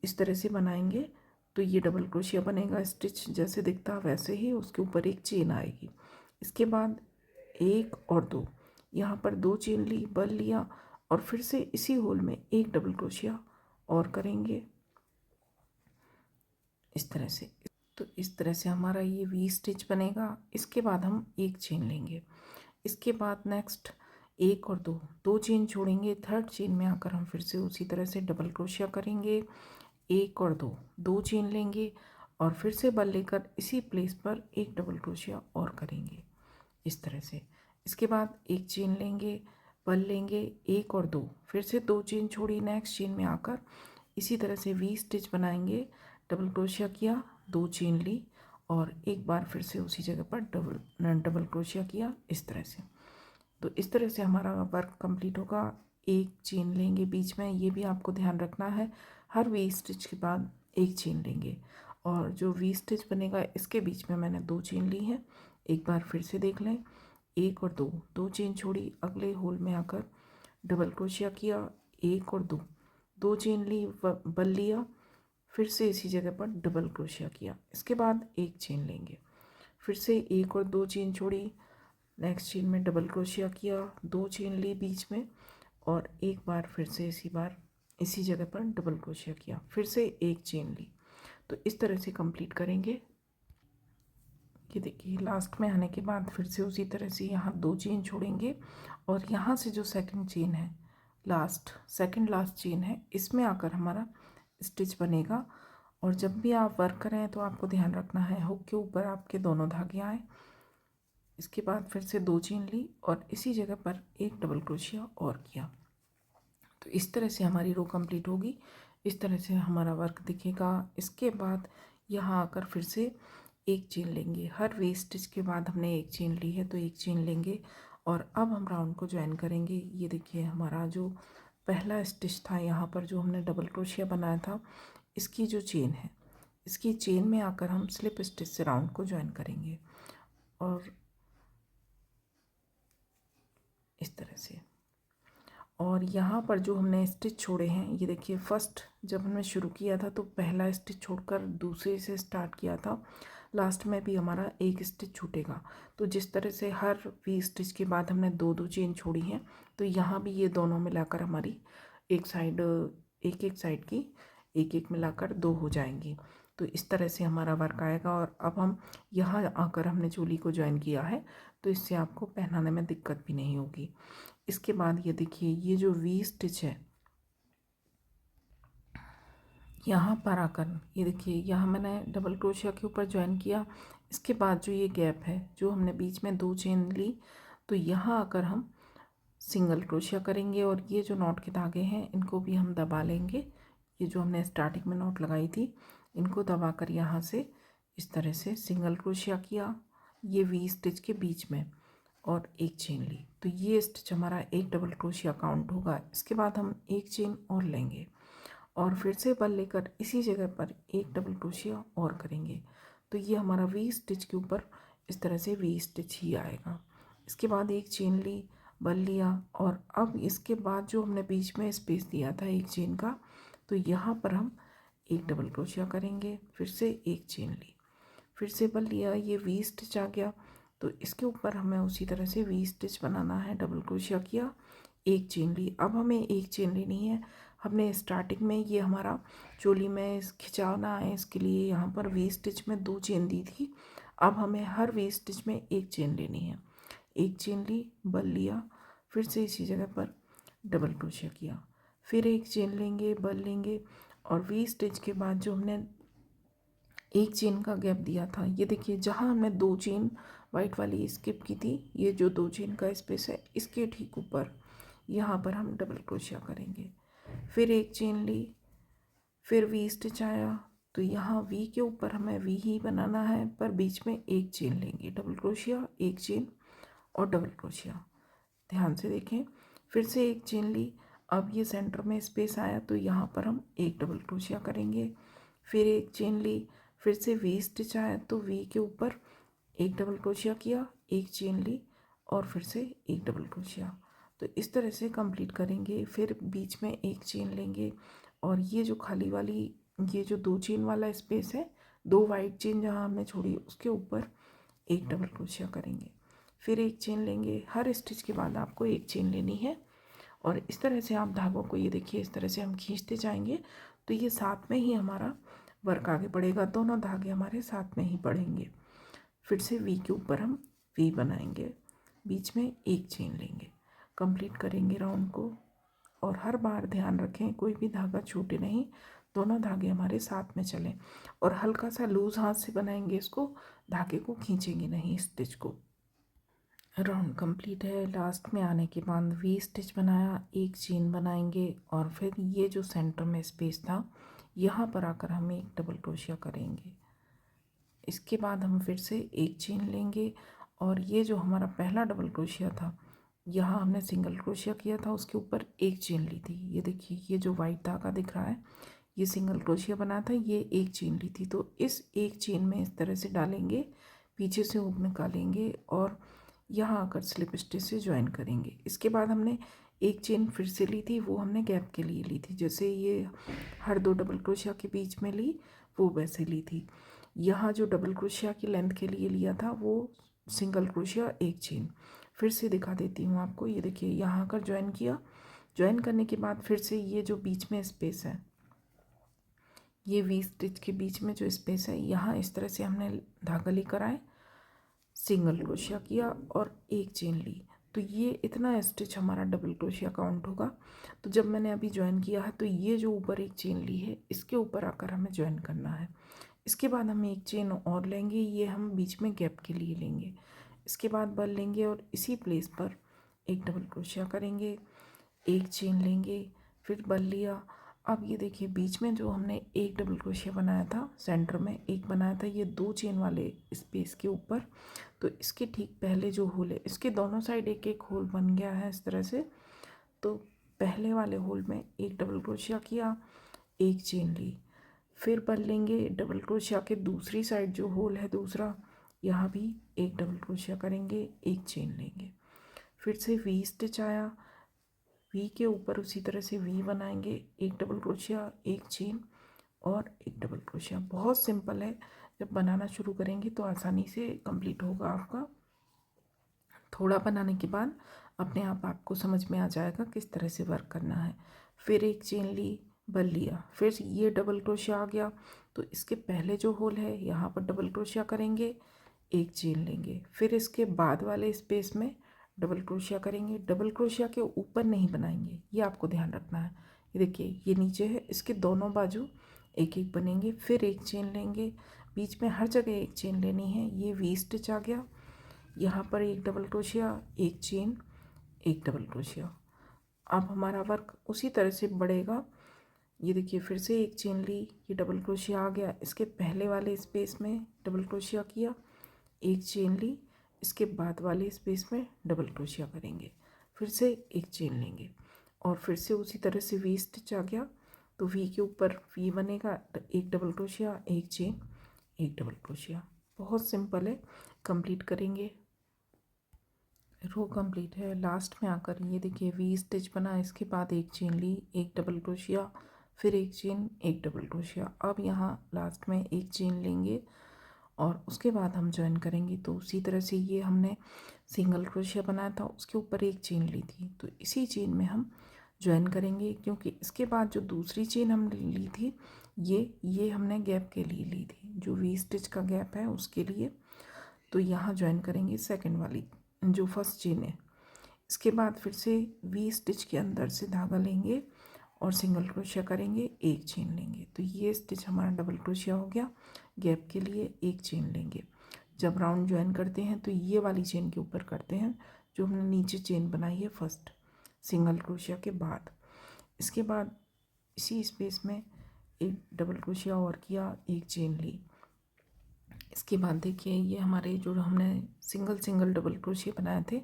इस तरह से बनाएंगे तो ये डबल क्रोशिया बनेगा। स्टिच जैसे दिखता वैसे ही उसके ऊपर एक चेन आएगी। इसके बाद 1 और 2, यहाँ पर 2 चेन ली, बल लिया, और फिर से इसी होल में एक डबल क्रोशिया और करेंगे इस तरह से। तो इस तरह से हमारा ये वी स्टिच बनेगा। इसके बाद हम एक चेन लेंगे। इसके बाद नेक्स्ट 1 और 2, 2 चेन छोड़ेंगे, थर्ड चेन में आकर हम फिर से उसी तरह से डबल क्रोशिया करेंगे। 1 और 2, 2 चेन लेंगे, और फिर से बल लेकर इसी प्लेस पर एक डबल क्रोशिया और करेंगे इस तरह से। इसके बाद एक चेन लेंगे, बल लेंगे, 1 और 2, फिर से 2 चेन छोड़ी, नेक्स्ट चेन में आकर इसी तरह से वी स्टिच बनाएंगे। डबल क्रोशिया किया, 2 चेन ली, और एक बार फिर से उसी जगह पर डबल क्रोशिया किया इस तरह से। तो इस तरह से हमारा वर्क कंप्लीट होगा। एक चेन लेंगे बीच में, ये भी आपको ध्यान रखना है, हर वी स्टिच के बाद एक चेन लेंगे। और जो वी स्टिच बनेगा इसके बीच में मैंने 2 चेन ली है। एक बार फिर से देख लें, 1 और 2, 2 चेन छोड़ी, अगले होल में आकर डबल क्रोशिया किया, 1 और 2, 2 चेन ली, बल लिया, फिर से इसी जगह पर डबल क्रोशिया किया। इसके बाद एक चेन लेंगे, फिर से 1 और 2 चेन छोड़ी, नेक्स्ट चेन में डबल क्रोशिया किया, 2 चेन ली बीच में, और एक बार फिर से इसी जगह पर डबल क्रोशिया किया, फिर से एक चेन ली। तो इस तरह से कंप्लीट करेंगे। ये देखिए, लास्ट में आने के बाद फिर से उसी तरह से यहाँ 2 चेन छोड़ेंगे, और यहाँ से जो सेकंड चेन है, सेकंड लास्ट चेन है, इसमें आकर हमारा स्टिच बनेगा। और जब भी आप वर्क करें तो आपको ध्यान रखना है हुक के ऊपर आपके दोनों धागे आए। इसके बाद फिर से 2 चेन ली, और इसी जगह पर एक डबल क्रोशिया और किया। तो इस तरह से हमारी रो कंप्लीट होगी। इस तरह से हमारा वर्क दिखेगा। इसके बाद यहाँ आकर फिर से एक चेन लेंगे, हर वे स्टिच के बाद हमने एक चेन ली है तो एक चेन लेंगे, और अब हम राउंड को ज्वाइन करेंगे। ये देखिए, हमारा जो पहला स्टिच था यहाँ पर जो हमने डबल क्रोशिया बनाया था, इसकी जो चेन है, इसकी चेन में आकर हम स्लिप स्टिच से राउंड को ज्वाइन करेंगे, और इस तरह से। और यहाँ पर जो हमने स्टिच छोड़े हैं, ये देखिए, फर्स्ट जब हमने शुरू किया था तो पहला स्टिच छोड़कर दूसरे से स्टार्ट किया था। लास्ट में भी हमारा एक स्टिच छूटेगा। तो जिस तरह से हर वी स्टिच के बाद हमने 2-2 चेन छोड़ी हैं, तो यहाँ भी ये दोनों मिलाकर हमारी एक एक साइड की एक मिलाकर 2 हो जाएंगी। तो इस तरह से हमारा वर्क आएगा। और अब हम यहाँ आकर हमने चोली को ज्वाइन किया है, तो इससे आपको पहनाने में दिक्कत भी नहीं होगी। इसके बाद ये देखिए, ये जो वी स्टिच है, यहाँ पर आकर ये देखिए, यहाँ मैंने डबल क्रोशिया के ऊपर ज्वाइन किया। इसके बाद जो ये गैप है, जो हमने बीच में 2 चेन ली, तो यहाँ आकर हम सिंगल क्रोशिया करेंगे और ये जो नॉट के धागे हैं इनको भी हम दबा लेंगे। ये जो हमने स्टार्टिंग में नॉट लगाई थी, इनको दबाकर यहाँ से इस तरह से सिंगल क्रोशिया किया, ये वी स्टिच के बीच में, और एक चेन ली। तो ये स्टिच हमारा एक डबल क्रोशिया काउंट होगा। इसके बाद हम एक चेन और लेंगे और फिर से बल लेकर इसी जगह पर एक डबल क्रोशिया और करेंगे। तो ये हमारा वी स्टिच के ऊपर इस तरह से वी स्टिच ही आएगा। इसके बाद एक चेन ली, बल लिया, और अब इसके बाद जो हमने बीच में स्पेस दिया था एक चेन का, तो यहाँ पर हम एक डबल क्रोशिया करेंगे, फिर से एक चेन ली, फिर से बल लिया, ये वी स्टिच आ गया। तो इसके ऊपर हमें उसी तरह से वी स्टिच बनाना है। डबल क्रोशिया किया, एक चेन ली। अब हमें एक चेन लेनी है। हमने स्टार्टिंग में ये हमारा चोली में खिंचाना है, इसके लिए यहाँ पर वी स्टिच में 2 चेन दी थी। अब हमें हर वी स्टिच में एक चेन लेनी है। एक चेन ली, बल लिया, फिर से इसी जगह पर डबल क्रोशिया किया, फिर एक चेन लेंगे, बल लेंगे, और वी स्टिच के बाद जो हमने एक चेन का गैप दिया था, ये देखिए, जहाँ हमने 2 चेन वाइट वाली स्किप की थी, ये जो 2 चेन का स्पेस है, इसके ठीक ऊपर यहाँ पर हम डबल क्रोशिया करेंगे। फिर एक चेन ली, फिर वी स्टिच आया, तो यहाँ वी के ऊपर हमें वी ही बनाना है, पर बीच में एक चेन लेंगे, डबल क्रोशिया, एक चेन और डबल क्रोशिया। ध्यान से देखें, फिर से एक चेन ली, अब ये सेंटर में स्पेस आया, तो यहाँ पर हम एक डबल क्रोशिया करेंगे। फिर एक चेन ली, फिर से वी स्टिच आया, तो वी के ऊपर एक डबल क्रोशिया किया, एक चेन ली, और फिर से एक डबल क्रोशिया। तो इस तरह से कंप्लीट करेंगे। फिर बीच में एक चेन लेंगे, और ये जो खाली वाली, ये जो 2 चेन वाला स्पेस है, 2 वाइट चेन जहाँ हमने छोड़ी, उसके ऊपर एक डबल क्रोशिया करेंगे, फिर एक चेन लेंगे। हर स्टिच के बाद आपको एक चेन लेनी है, और इस तरह से आप धागों को, ये देखिए, इस तरह से हम खींचते जाएंगे, तो ये साथ में ही हमारा वर्क आगे बढ़ेगा। दोनों धागे हमारे साथ में ही बढ़ेंगे। फिर से वी के ऊपर हम वी बनाएंगे, बीच में एक चेन लेंगे, कंप्लीट करेंगे राउंड को। और हर बार ध्यान रखें, कोई भी धागा छूटे नहीं, दोनों धागे हमारे साथ में चलें, और हल्का सा लूज हाथ से बनाएंगे इसको, धागे को खींचेंगे नहीं स्टिच को। राउंड कंप्लीट है। लास्ट में आने के बाद वी स्टिच बनाया, एक चेन बनाएंगे, और फिर ये जो सेंटर में स्पेस था, यहाँ पर आकर हम एक डबल क्रोशिया करेंगे। इसके बाद हम फिर से एक चेन लेंगे, और ये जो हमारा पहला डबल क्रोशिया था, यहाँ हमने सिंगल क्रोशिया किया था, उसके ऊपर एक चेन ली थी। ये देखिए, ये जो वाइट धागा दिख रहा है, ये सिंगल क्रोशिया बना था, ये एक चेन ली थी। तो इस एक चेन में इस तरह से डालेंगे, पीछे से हुक निकालेंगे, और यहाँ आकर स्लिप स्टिच से ज्वाइन करेंगे। इसके बाद हमने एक चेन फिर से ली थी, वो हमने गैप के लिए ली थी, जैसे ये हर 2 डबल क्रोशिया के बीच में ली, वो वैसे ली थी। यहाँ जो डबल क्रोशिया की लेंथ के लिए लिया था, वो सिंगल क्रोशिया, एक चेन। फिर से दिखा देती हूँ आपको, ये देखिए, यहाँ आकर ज्वाइन किया। ज्वाइन करने के बाद फिर से ये जो बीच में स्पेस है, ये वी स्टिच के बीच में जो स्पेस है, यहाँ इस तरह से हमने धागा लेकर आए, सिंगल क्रोशिया किया और एक चेन ली। तो ये इतना स्टिच हमारा डबल क्रोशिया काउंट होगा। तो जब मैंने अभी ज्वाइन किया है, तो ये जो ऊपर एक चेन ली है, इसके ऊपर आकर हमें ज्वाइन करना है। इसके बाद हम एक चेन और लेंगे, ये हम बीच में गैप के लिए लेंगे। इसके बाद बल लेंगे और इसी प्लेस पर एक डबल क्रोशिया करेंगे, एक चेन लेंगे, फिर बल लिया। अब ये देखिए, बीच में जो हमने एक डबल क्रोशिया बनाया था, सेंटर में एक बनाया था, ये 2 चेन वाले स्पेस के ऊपर, तो इसके ठीक पहले जो होल है, इसके दोनों साइड एक एक होल बन गया है इस तरह से। तो पहले वाले होल में एक डबल क्रोशिया किया, एक चेन ली, फिर बल लेंगे, डबल क्रोशिया के दूसरी साइड जो होल है दूसरा, यहाँ भी एक डबल क्रोशिया करेंगे, एक चेन लेंगे, फिर से वी स्टिच आया, वी के ऊपर उसी तरह से वी बनाएंगे, एक डबल क्रोशिया, एक चेन और एक डबल क्रोशिया। बहुत सिंपल है, जब बनाना शुरू करेंगे तो आसानी से कंप्लीट होगा आपका। थोड़ा बनाने के बाद अपने आप आपको समझ में आ जाएगा किस तरह से वर्क करना है। फिर एक चेन ली, बल लिया, फिर ये डबल क्रोशिया आ गया, तो इसके पहले जो होल है यहाँ पर डबल क्रोशिया करेंगे, एक चेन लेंगे, फिर इसके बाद वाले स्पेस में डबल क्रोशिया करेंगे। डबल क्रोशिया के ऊपर नहीं बनाएंगे, ये आपको ध्यान रखना है। ये देखिए ये नीचे है, इसके दोनों बाजू एक एक बनेंगे, फिर एक चेन लेंगे, बीच में हर जगह एक चेन लेनी है। ये वी स्टिच आ गया, यहाँ पर एक डबल क्रोशिया, एक चेन, एक डबल क्रोशिया। अब हमारा वर्क उसी तरह से बढ़ेगा। ये देखिए फिर से एक चेन ली, ये डबल क्रोशिया आ गया, इसके पहले वाले स्पेस में डबल क्रोशिया किया, एक चेन ली, इसके बाद वाले स्पेस में डबल क्रोशिया करेंगे, फिर से एक चेन लेंगे, और फिर से उसी तरह से वी स्टिच आ गया, तो वी के ऊपर वी बनेगा, एक डबल क्रोशिया, एक चेन, एक डबल क्रोशिया। बहुत सिंपल है, कंप्लीट करेंगे। रो कंप्लीट है। लास्ट में आकर ये देखिए वी स्टिच बना, इसके बाद एक चेन ली, एक डबल क्रोशिया, फिर एक चेन, एक डबल क्रोशिया। अब यहाँ लास्ट में एक चेन लेंगे और उसके बाद हम ज्वाइन करेंगे। तो उसी तरह से ये हमने सिंगल क्रोशिया बनाया था, उसके ऊपर एक चेन ली थी, तो इसी चेन में हम ज्वाइन करेंगे, क्योंकि इसके बाद जो दूसरी चेन हमने ली थी ये हमने गैप के लिए ली थी, जो वी स्टिच का गैप है उसके लिए। तो यहाँ ज्वाइन करेंगे सेकंड वाली जो फर्स्ट चेन है। इसके बाद फिर से वी स्टिच के अंदर से धागा लेंगे और सिंगल क्रोशिया करेंगे, एक चेन लेंगे, तो ये स्टिच हमारा डबल क्रोशिया हो गया। गैप के लिए एक चेन लेंगे। जब राउंड ज्वाइन करते हैं तो ये वाली चेन के ऊपर करते हैं जो हमने नीचे चेन बनाई है फर्स्ट सिंगल क्रोशिया के बाद। इसके बाद इसी स्पेस में एक डबल क्रोशिया और किया, एक चेन ली। इसके बाद देखिए ये हमारे जो हमने सिंगल सिंगल डबल क्रोशिया बनाए थे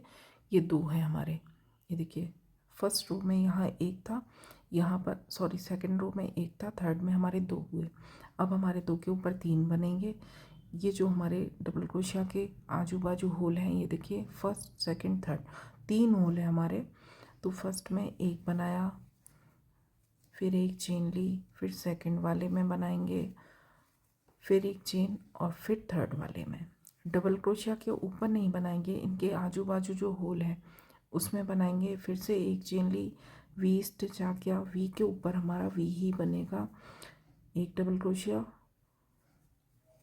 ये दो हैं हमारे। ये देखिए फर्स्ट रो में यहाँ एक था, यहाँ पर सॉरी सेकंड रो में एक था, थर्ड में हमारे दो हुए। अब हमारे दो के ऊपर तीन बनेंगे। ये जो हमारे डबल क्रोशिया के आजू बाजू होल हैं, ये देखिए फर्स्ट सेकंड थर्ड तीन होल है हमारे। तो फर्स्ट में एक बनाया, फिर एक चेन ली, फिर सेकंड वाले में बनाएंगे, फिर एक चेन, और फिर थर्ड वाले में। डबल क्रोशिया के ऊपर नहीं बनाएंगे, इनके आजू बाजू जो होल है उसमें बनाएंगे। फिर से एक चेन ली, वी स्टिच आ गया, वी के ऊपर हमारा वी ही बनेगा, एक डबल क्रोशिया,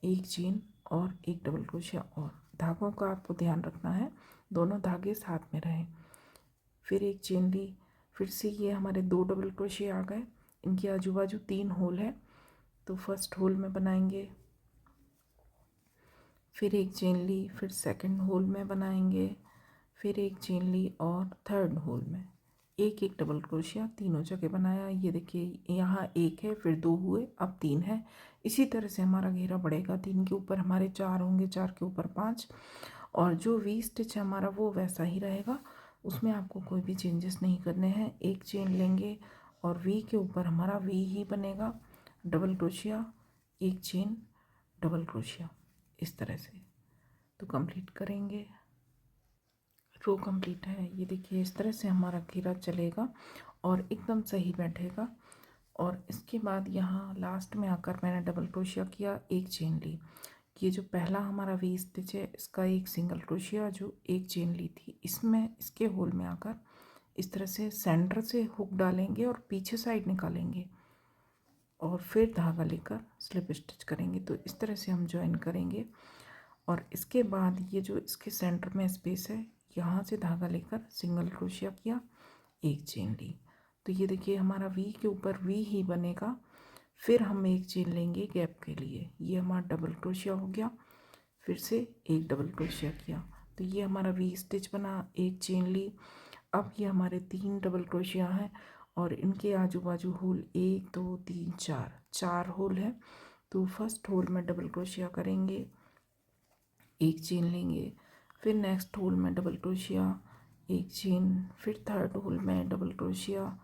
एक चेन और एक डबल क्रोशिया। और धागों का आपको ध्यान रखना है, दोनों धागे साथ में रहें। फिर एक चेन ली, फिर से ये हमारे दो डबल क्रोशिया आ गए, इनके आजू बाजू तीन होल है, तो फर्स्ट होल में बनाएंगे, फिर एक चेन ली, फिर सेकंड होल में बनाएंगे, फिर एक चेन ली और थर्ड होल में एक एक डबल क्रोशिया तीनों जगह बनाया। ये देखिए यहाँ एक है, फिर दो हुए, अब तीन है। इसी तरह से हमारा घेरा बढ़ेगा, तीन के ऊपर हमारे चार होंगे, चार के ऊपर पाँच, और जो वी स्टिच है हमारा वो वैसा ही रहेगा, उसमें आपको कोई भी चेंजेस नहीं करने हैं। एक चेन लेंगे और वी के ऊपर हमारा वी ही बनेगा, डबल क्रोशिया, एक चेन, डबल क्रोशिया, इस तरह से। तो कंप्लीट करेंगे। रो कंप्लीट है। ये देखिए इस तरह से हमारा घेरा चलेगा और एकदम सही बैठेगा। और इसके बाद यहाँ लास्ट में आकर मैंने डबल क्रोशिया किया, एक चेन ली। ये जो पहला हमारा वी स्टिच है इसका एक सिंगल क्रोशिया जो एक चेन ली थी, इसमें इसके होल में आकर इस तरह से सेंटर से हुक डालेंगे और पीछे साइड निकालेंगे और फिर धागा लेकर स्लिप स्टिच करेंगे। तो इस तरह से हम ज्वाइन करेंगे। और इसके बाद ये जो इसके सेंटर में स्पेस है, यहाँ से धागा लेकर सिंगल क्रोशिया किया, एक चेन ली। तो ये देखिए हमारा वी के ऊपर वी ही बनेगा, फिर हम एक चेन लेंगे गैप के लिए, ये हमारा डबल क्रोशिया हो गया, फिर से एक डबल क्रोशिया किया, तो ये हमारा वी स्टिच बना, एक चेन ली। अब ये हमारे तीन डबल क्रोशिया हैं और इनके आजू बाजू होल एक दो तीन चार, चार होल है। तो फर्स्ट होल में डबल क्रोशिया करेंगे, एक चेन लेंगे, फिर नेक्स्ट होल में डबल क्रोशिया, एक चेन, फिर थर्ड होल में डबल क्रोशिया,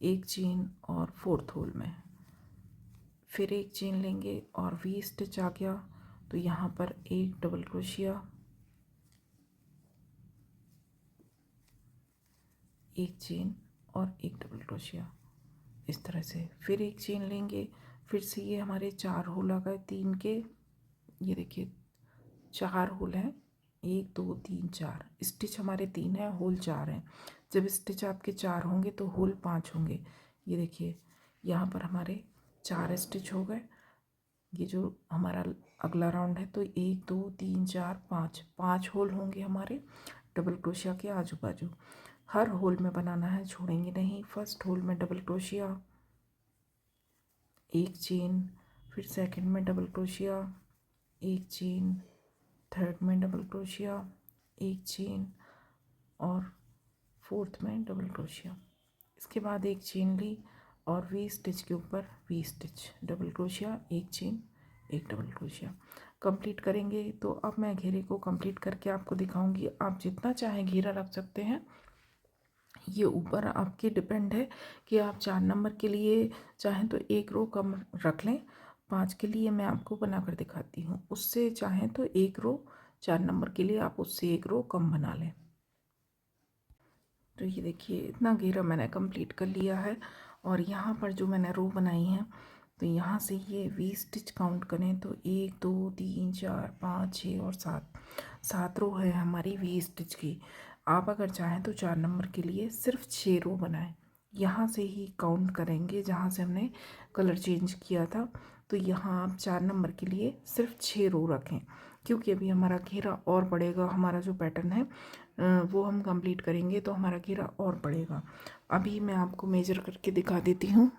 एक चेन, और फोर्थ होल में फिर एक चेन लेंगे और वी स्टिच आ गया। तो यहाँ पर एक डबल क्रोशिया, एक चेन और एक डबल क्रोशिया, इस तरह से। फिर एक चेन लेंगे, फिर से ये हमारे चार होल आ गए तीन के। ये देखिए चार होल हैं, एक दो तीन चार, स्टिच हमारे तीन है, होल चार हैं। जब स्टिच आपके चार होंगे तो होल पाँच होंगे। ये देखिए यहाँ पर हमारे 4 स्टिच हो गए। ये जो हमारा अगला राउंड है तो 1 2 3 4 5 होल होंगे हमारे डबल क्रोशिया के आजू बाजू। हर होल में बनाना है, छोड़ेंगे नहीं। फर्स्ट होल में डबल क्रोशिया, एक चेन, फिर सेकंड में डबल क्रोशिया, एक चेन, थर्ड में डबल क्रोशिया, एक चेन और फोर्थ में डबल क्रोशिया। इसके बाद एक चेन ली और वी स्टिच के ऊपर वी स्टिच, डबल क्रोशिया, एक चेन, एक डबल क्रोशिया कंप्लीट करेंगे। तो अब मैं घेरे को कंप्लीट करके आपको दिखाऊंगी। आप जितना चाहें घेरा रख सकते हैं, ये ऊपर आपके डिपेंड है कि आप 4 नंबर के लिए चाहें तो एक रो कम रख लें। 5 के लिए मैं आपको बनाकर दिखाती हूँ। उससे चाहें तो एक रो 4 नंबर के लिए आप उससे एक रो कम बना लें। तो ये देखिए इतना घेरा मैंने कंप्लीट कर लिया है। और यहाँ पर जो मैंने रो बनाई है तो यहाँ से ये वी स्टिच काउंट करें तो 1 2 3 4 5 6 और 7 रो है हमारी वी स्टिच की। आप अगर चाहें तो 4 नंबर के लिए सिर्फ 6 रो बनाएं। यहाँ से ही काउंट करेंगे जहाँ से हमने कलर चेंज किया था। तो यहाँ आप 4 नंबर के लिए सिर्फ 6 रो रखें, क्योंकि अभी हमारा घेरा और बढ़ेगा। हमारा जो पैटर्न है वो हम कंप्लीट करेंगे तो हमारा घेरा और बढ़ेगा। अभी मैं आपको मेजर करके दिखा देती हूँ।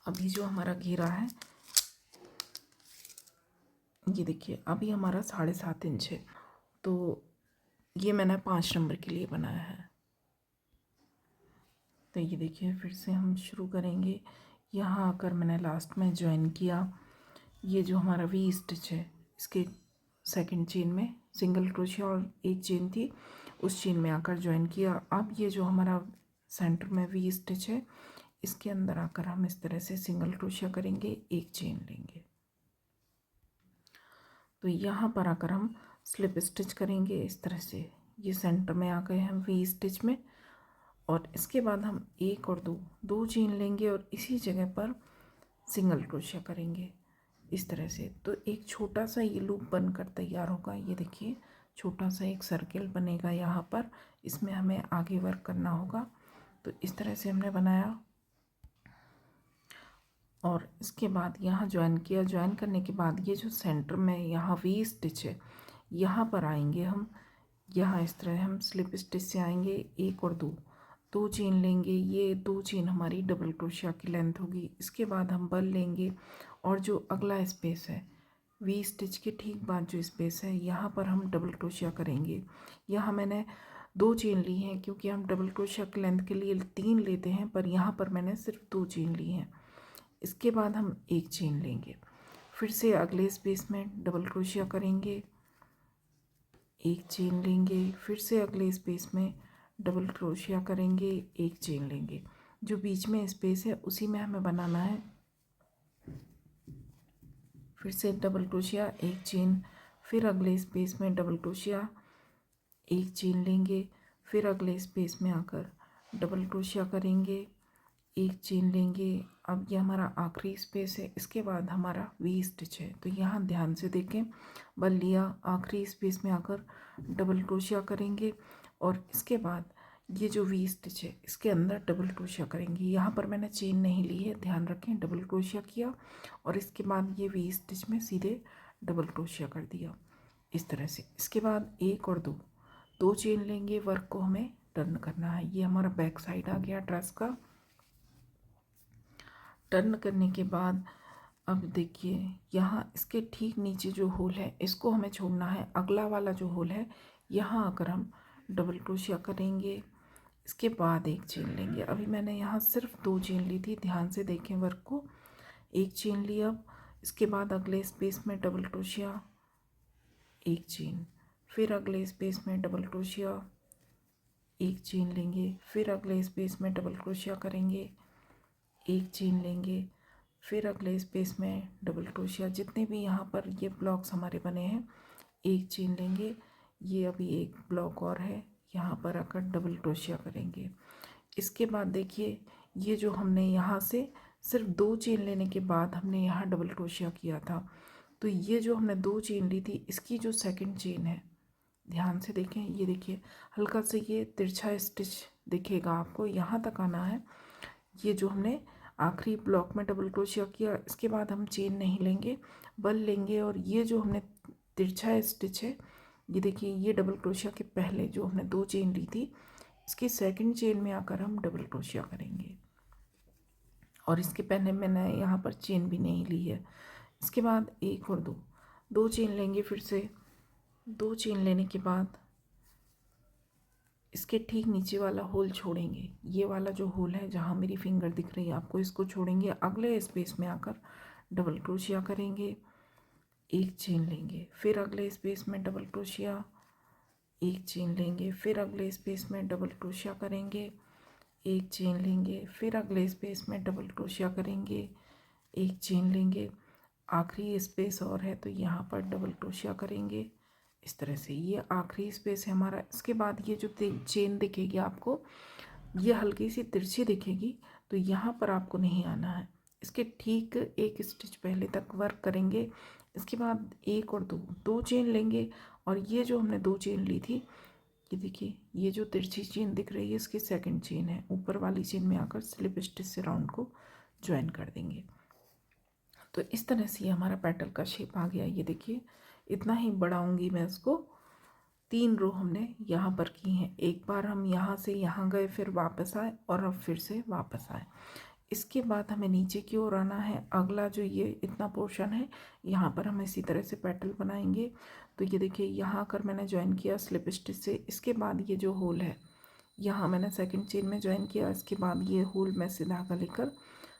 अभी जो हमारा घेरा है ये देखिए, अभी हमारा 7.5 इंच है। तो ये मैंने 5 नंबर के लिए बनाया है। तो ये देखिए फिर से हम शुरू करेंगे। यहाँ आकर मैंने लास्ट में ज्वाइन किया। ये जो हमारा वी स्टिच है इसके सेकंड चेन में सिंगल क्रोशिया और एक चेन थी, उस चेन में आकर ज्वाइन किया। अब ये जो हमारा सेंटर में वी स्टिच है इसके अंदर आकर हम इस तरह से सिंगल क्रोशिया करेंगे, एक चेन लेंगे। तो यहाँ पर आकर हम स्लिप स्टिच करेंगे इस तरह से। ये सेंटर में आ गए हम वी स्टिच में। और इसके बाद हम एक और दो चेन लेंगे और इसी जगह पर सिंगल क्रोशिया करेंगे इस तरह से। तो एक छोटा सा ये लूप बनकर तैयार होगा। ये देखिए छोटा सा एक सर्किल बनेगा यहाँ पर, इसमें हमें आगे वर्क करना होगा। तो इस तरह से हमने बनाया और इसके बाद यहाँ ज्वाइन किया। ज्वाइन करने के बाद ये जो सेंटर में यहाँ वी स्टिच है यहाँ पर आएंगे हम। यहाँ इस तरह हम स्लिप स्टिच से आएंगे, एक और दो चेन लेंगे। ये 2 चेन हमारी डबल क्रोशिया की लेंथ होगी। इसके बाद हम बल लेंगे और जो अगला स्पेस है वी स्टिच के ठीक बाद जो स्पेस है यहाँ पर हम डबल क्रोशिया करेंगे। यहाँ मैंने 2 चेन ली हैं, क्योंकि हम डबल क्रोशिया की लेंथ के लिए 3 लेते हैं, पर यहाँ पर मैंने सिर्फ 2 चेन ली हैं। इसके बाद हम एक चेन लेंगे, फिर से अगले स्पेस में डबल क्रोशिया करेंगे, एक चेन लेंगे, फिर से अगले स्पेस में डबल क्रोशिया करेंगे, एक चेन लेंगे। जो बीच में स्पेस है उसी में हमें बनाना है। फिर से डबल क्रोशिया, एक चेन, फिर अगले स्पेस में डबल क्रोशिया, एक चेन लेंगे, फिर अगले स्पेस में आकर डबल क्रोशिया करेंगे, एक चेन लेंगे। अब ये हमारा आखिरी स्पेस है, इसके बाद हमारा वी स्टिच है। तो यहाँ ध्यान से देखें, बल लिया, आखिरी स्पेस में आकर डबल क्रोशिया करेंगे और इसके बाद ये जो वी स्टिच है इसके अंदर डबल क्रोशिया करेंगे। यहाँ पर मैंने चेन नहीं ली है, ध्यान रखें। डबल क्रोशिया किया और इसके बाद ये वी स्टिच में सीधे डबल क्रोशिया कर दिया इस तरह से। इसके बाद एक और दो चेन लेंगे। वर्क को हमें टर्न करना है। ये हमारा बैक साइड आ गया ड्रेस का। टर्न करने के बाद अब देखिए यहाँ इसके ठीक नीचे जो होल है इसको हमें छोड़ना है। अगला वाला जो होल है यहाँ आकर हम डबल क्रोशिया करेंगे, इसके बाद एक चेन लेंगे। अभी मैंने यहाँ सिर्फ 2 चेन ली थी, ध्यान से देखें वर्क को। एक चेन ली, अब इसके बाद अगले स्पेस में डबल क्रोशिया, एक चेन, फिर अगले स्पेस में डबल क्रोशिया, एक चेन लेंगे, फिर अगले स्पेस में डबल क्रोशिया करेंगे, एक चेन लेंगे, फिर अगले स्पेस में डबल क्रोशिया। जितने भी यहाँ पर ये ब्लॉक्स हमारे बने हैं एक चेन लेंगे। ये अभी एक ब्लॉक और है, यहाँ पर आकर डबल क्रोशिया करेंगे। इसके बाद देखिए ये जो हमने यहाँ से सिर्फ 2 चेन लेने के बाद हमने यहाँ डबल क्रोशिया किया था, तो ये जो हमने 2 चेन ली थी इसकी जो सेकंड चेन है ध्यान से देखें। ये देखिए हल्का से ये तिरछा स्टिच दिखेगा आपको, यहाँ तक आना है। ये जो हमने आखिरी ब्लॉक में डबल क्रोशिया किया, इसके बाद हम चेन नहीं लेंगे, बल लेंगे। और ये जो हमने तिरछा स्टिच है, ये देखिए, ये डबल क्रोशिया के पहले जो हमने 2 चेन ली थी, इसकी सेकंड चेन में आकर हम डबल क्रोशिया करेंगे। और इसके पहले मैंने यहाँ पर चेन भी नहीं ली है। इसके बाद 1 और 2 चेन लेंगे। फिर से 2 चेन लेने के बाद इसके ठीक नीचे वाला होल छोड़ेंगे। ये वाला जो होल है जहाँ मेरी फिंगर दिख रही है आपको, इसको छोड़ेंगे। अगले स्पेस में आकर डबल क्रोशिया करेंगे, 1 चेन लेंगे। फिर अगले स्पेस में डबल क्रोशिया, 1 चेन लेंगे। फिर अगले स्पेस में डबल क्रोशिया करेंगे, 1 चेन लेंगे। फिर अगले स्पेस में डबल क्रोशिया करेंगे, 1 चेन लेंगे। आखिरी स्पेस और है तो यहाँ पर डबल क्रोशिया करेंगे। इस तरह से ये आखिरी स्पेस है हमारा। इसके बाद ये जो चेन दिखेगी आपको, ये हल्की सी तिरछी दिखेगी, तो यहाँ पर आपको नहीं आना है। इसके ठीक 1 स्टिच पहले तक वर्क करेंगे। इसके बाद 1 और 2 चेन लेंगे। और ये जो हमने 2 चेन ली थी, ये देखिए, ये जो तिरछी चेन दिख रही है, इसकी सेकंड चेन है। ऊपर वाली चेन में आकर स्लिप स्टिच से राउंड को ज्वाइन कर देंगे। तो इस तरह से ये हमारा पेटल का शेप आ गया। ये देखिए, इतना ही बढ़ाऊंगी मैं इसको। 3 रो हमने यहाँ पर की हैं। एक बार हम यहाँ से यहाँ गए, फिर वापस आए, और अब फिर से वापस आए। इसके बाद हमें नीचे की ओर आना है। अगला जो ये इतना पोर्शन है, यहाँ पर हम इसी तरह से पेटल बनाएंगे। तो ये देखिए, यहाँ आकर मैंने ज्वाइन किया स्लिप स्टिच से। इसके बाद ये जो होल है, यहाँ मैंने सेकंड चेन में ज्वाइन किया। इसके बाद ये होल में से धागा लेकर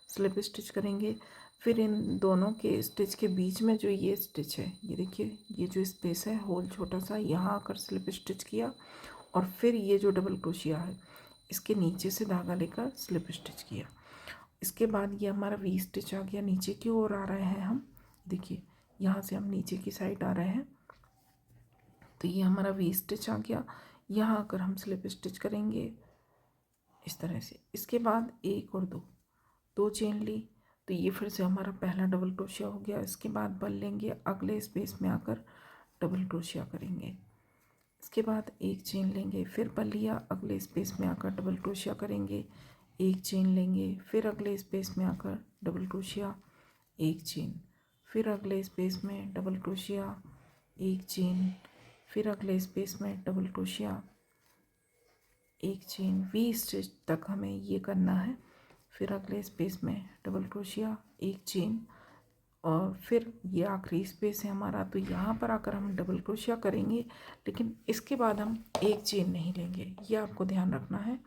स्लिप स्टिच करेंगे। फिर इन दोनों के स्टिच के बीच में जो ये स्टिच है, ये देखिए, ये जो स्पेस है, होल छोटा सा, यहाँ आकर स्लिप स्टिच किया। और फिर ये जो डबल क्रोशिया है, इसके नीचे से धागा लेकर स्लिप स्टिच किया। इसके बाद ये हमारा वी स्टिच आ गया। नीचे की ओर आ रहे हैं हम, देखिए, यहाँ से हम नीचे की साइड आ रहे हैं, तो ये हमारा वी स्टिच आ गया। यहाँ आकर हम स्लिप स्टिच करेंगे इस तरह से। इसके बाद 1 और 2 चेन ली, तो ये फिर से हमारा पहला डबल क्रोशिया हो गया। इसके बाद बल लेंगे, अगले स्पेस में आकर डबल क्रोशिया करेंगे। इसके बाद 1 चेन लेंगे, फिर बल लिया, अगले स्पेस में आकर डबल क्रोशिया करेंगे, 1 चेन लेंगे। फिर अगले स्पेस में आकर डबल क्रोशिया, 1 चेन। फिर अगले स्पेस में डबल क्रोशिया, 1 चेन। फिर अगले स्पेस में double crochet, 1 chain. V stitch तक हमें ये करना है। फिर अगले स्पेस में डबल क्रोशिया, 1 चेन। और फिर ये आखिरी स्पेस है हमारा, तो यहाँ पर आकर हम डबल क्रोशिया करेंगे, लेकिन इसके बाद हम 1 चेन नहीं लेंगे। ये आपको ध्यान रखना है।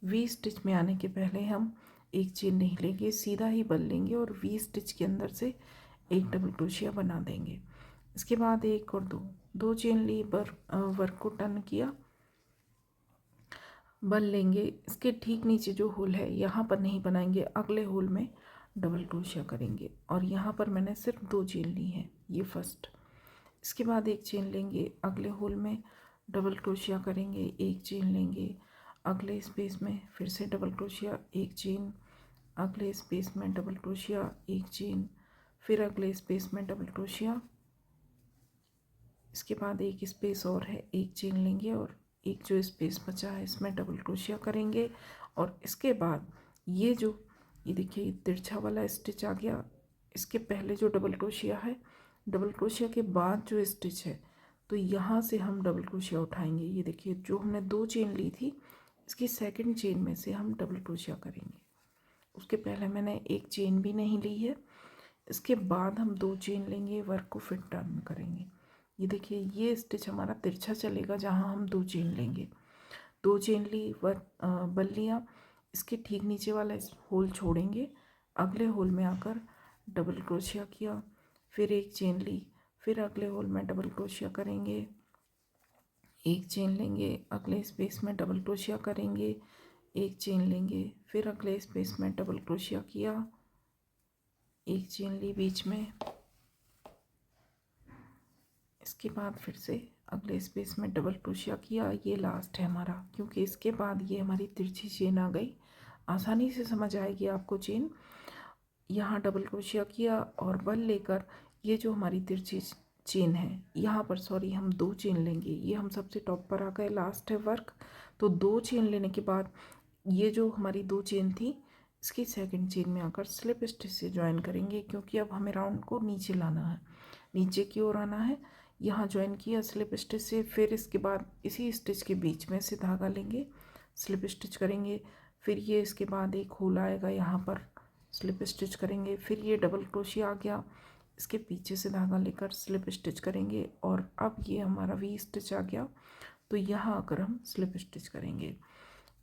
वी स्टिच में आने के पहले हम 1 चेन नहीं लेंगे, सीधा ही बल लेंगे और वी स्टिच के अंदर से एक डबल क्रोशिया बना देंगे। इसके बाद 1 और 2 चेन ली, वर्क को टर्न किया, बल लेंगे। इसके ठीक नीचे जो होल है, यहाँ पर नहीं बनाएंगे, अगले होल में डबल क्रोशिया करेंगे। और यहाँ पर मैंने सिर्फ 2 चेन ली हैं, ये फर्स्ट। इसके बाद 1 चेन लेंगे, अगले होल में डबल क्रोशिया करेंगे, 1 चेन लेंगे। अगले स्पेस में फिर से डबल क्रोशिया, 1 चेन। अगले स्पेस में डबल क्रोशिया, 1 चेन। फिर अगले स्पेस में डबल क्रोशिया। इसके बाद एक स्पेस और है, 1 चेन लेंगे, और एक जो स्पेस बचा है इसमें डबल क्रोशिया करेंगे। और इसके बाद ये देखिए, तिरछा वाला स्टिच आ गया। इसके पहले जो डबल क्रोशिया है, डबल क्रोशिया के बाद जो स्टिच है, तो यहाँ से हम डबल क्रोशिया उठाएंगे। ये देखिए, जो हमने 2 चेन ली थी, इसकी सेकंड चेन में से हम डबल क्रोशिया करेंगे। उसके पहले मैंने 1 चेन भी नहीं ली है। इसके बाद हम 2 चेन लेंगे, वर्क को फिर टर्न करेंगे। ये देखिए, ये स्टिच हमारा तिरछा चलेगा जहाँ हम 2 चेन लेंगे। 2 चेन ली, बल लिया, इसके ठीक नीचे वाला इस होल छोड़ेंगे, अगले होल में आकर डबल क्रोशिया किया। फिर 1 चेन ली, फिर अगले होल में डबल क्रोशिया करेंगे, 1 चेन लेंगे, अगले स्पेस में डबल क्रोशिया करेंगे, 1 चेन लेंगे। फिर अगले स्पेस में डबल क्रोशिया किया, 1 चेन ली बीच में। इसके बाद फिर से अगले स्पेस में डबल क्रोशिया किया। ये लास्ट है हमारा, क्योंकि इसके बाद ये हमारी तिरछी चेन आ गई। आसानी से समझ आएगी आपको चेन। यहाँ डबल क्रोशिया किया और बल लेकर ये जो हमारी तिरछी चेन है, यहाँ पर सॉरी हम 2 चेन लेंगे। ये हम सबसे टॉप पर आ गए, लास्ट है वर्क। तो 2 चेन लेने के बाद ये जो हमारी 2 चेन थी, इसकी सेकंड चेन में आकर स्लिप स्टिच से ज्वाइन करेंगे, क्योंकि अब हमें राउंड को नीचे लाना है, नीचे की ओर आना है। यहाँ ज्वाइन किया स्लिप स्टिच से, फिर इसके बाद इसी स्टिच के बीच में से धागा लेंगे, स्लिप स्टिच करेंगे, फिर ये इसके बाद एक होल आएगा, यहाँ पर स्लिप स्टिच करेंगे, फिर ये डबल क्रोशिया आ गया, इसके पीछे से धागा लेकर स्लिप स्टिच करेंगे, और अब ये हमारा वी स्टिच आ गया। तो यहाँ आकर हम स्लिप स्टिच करेंगे,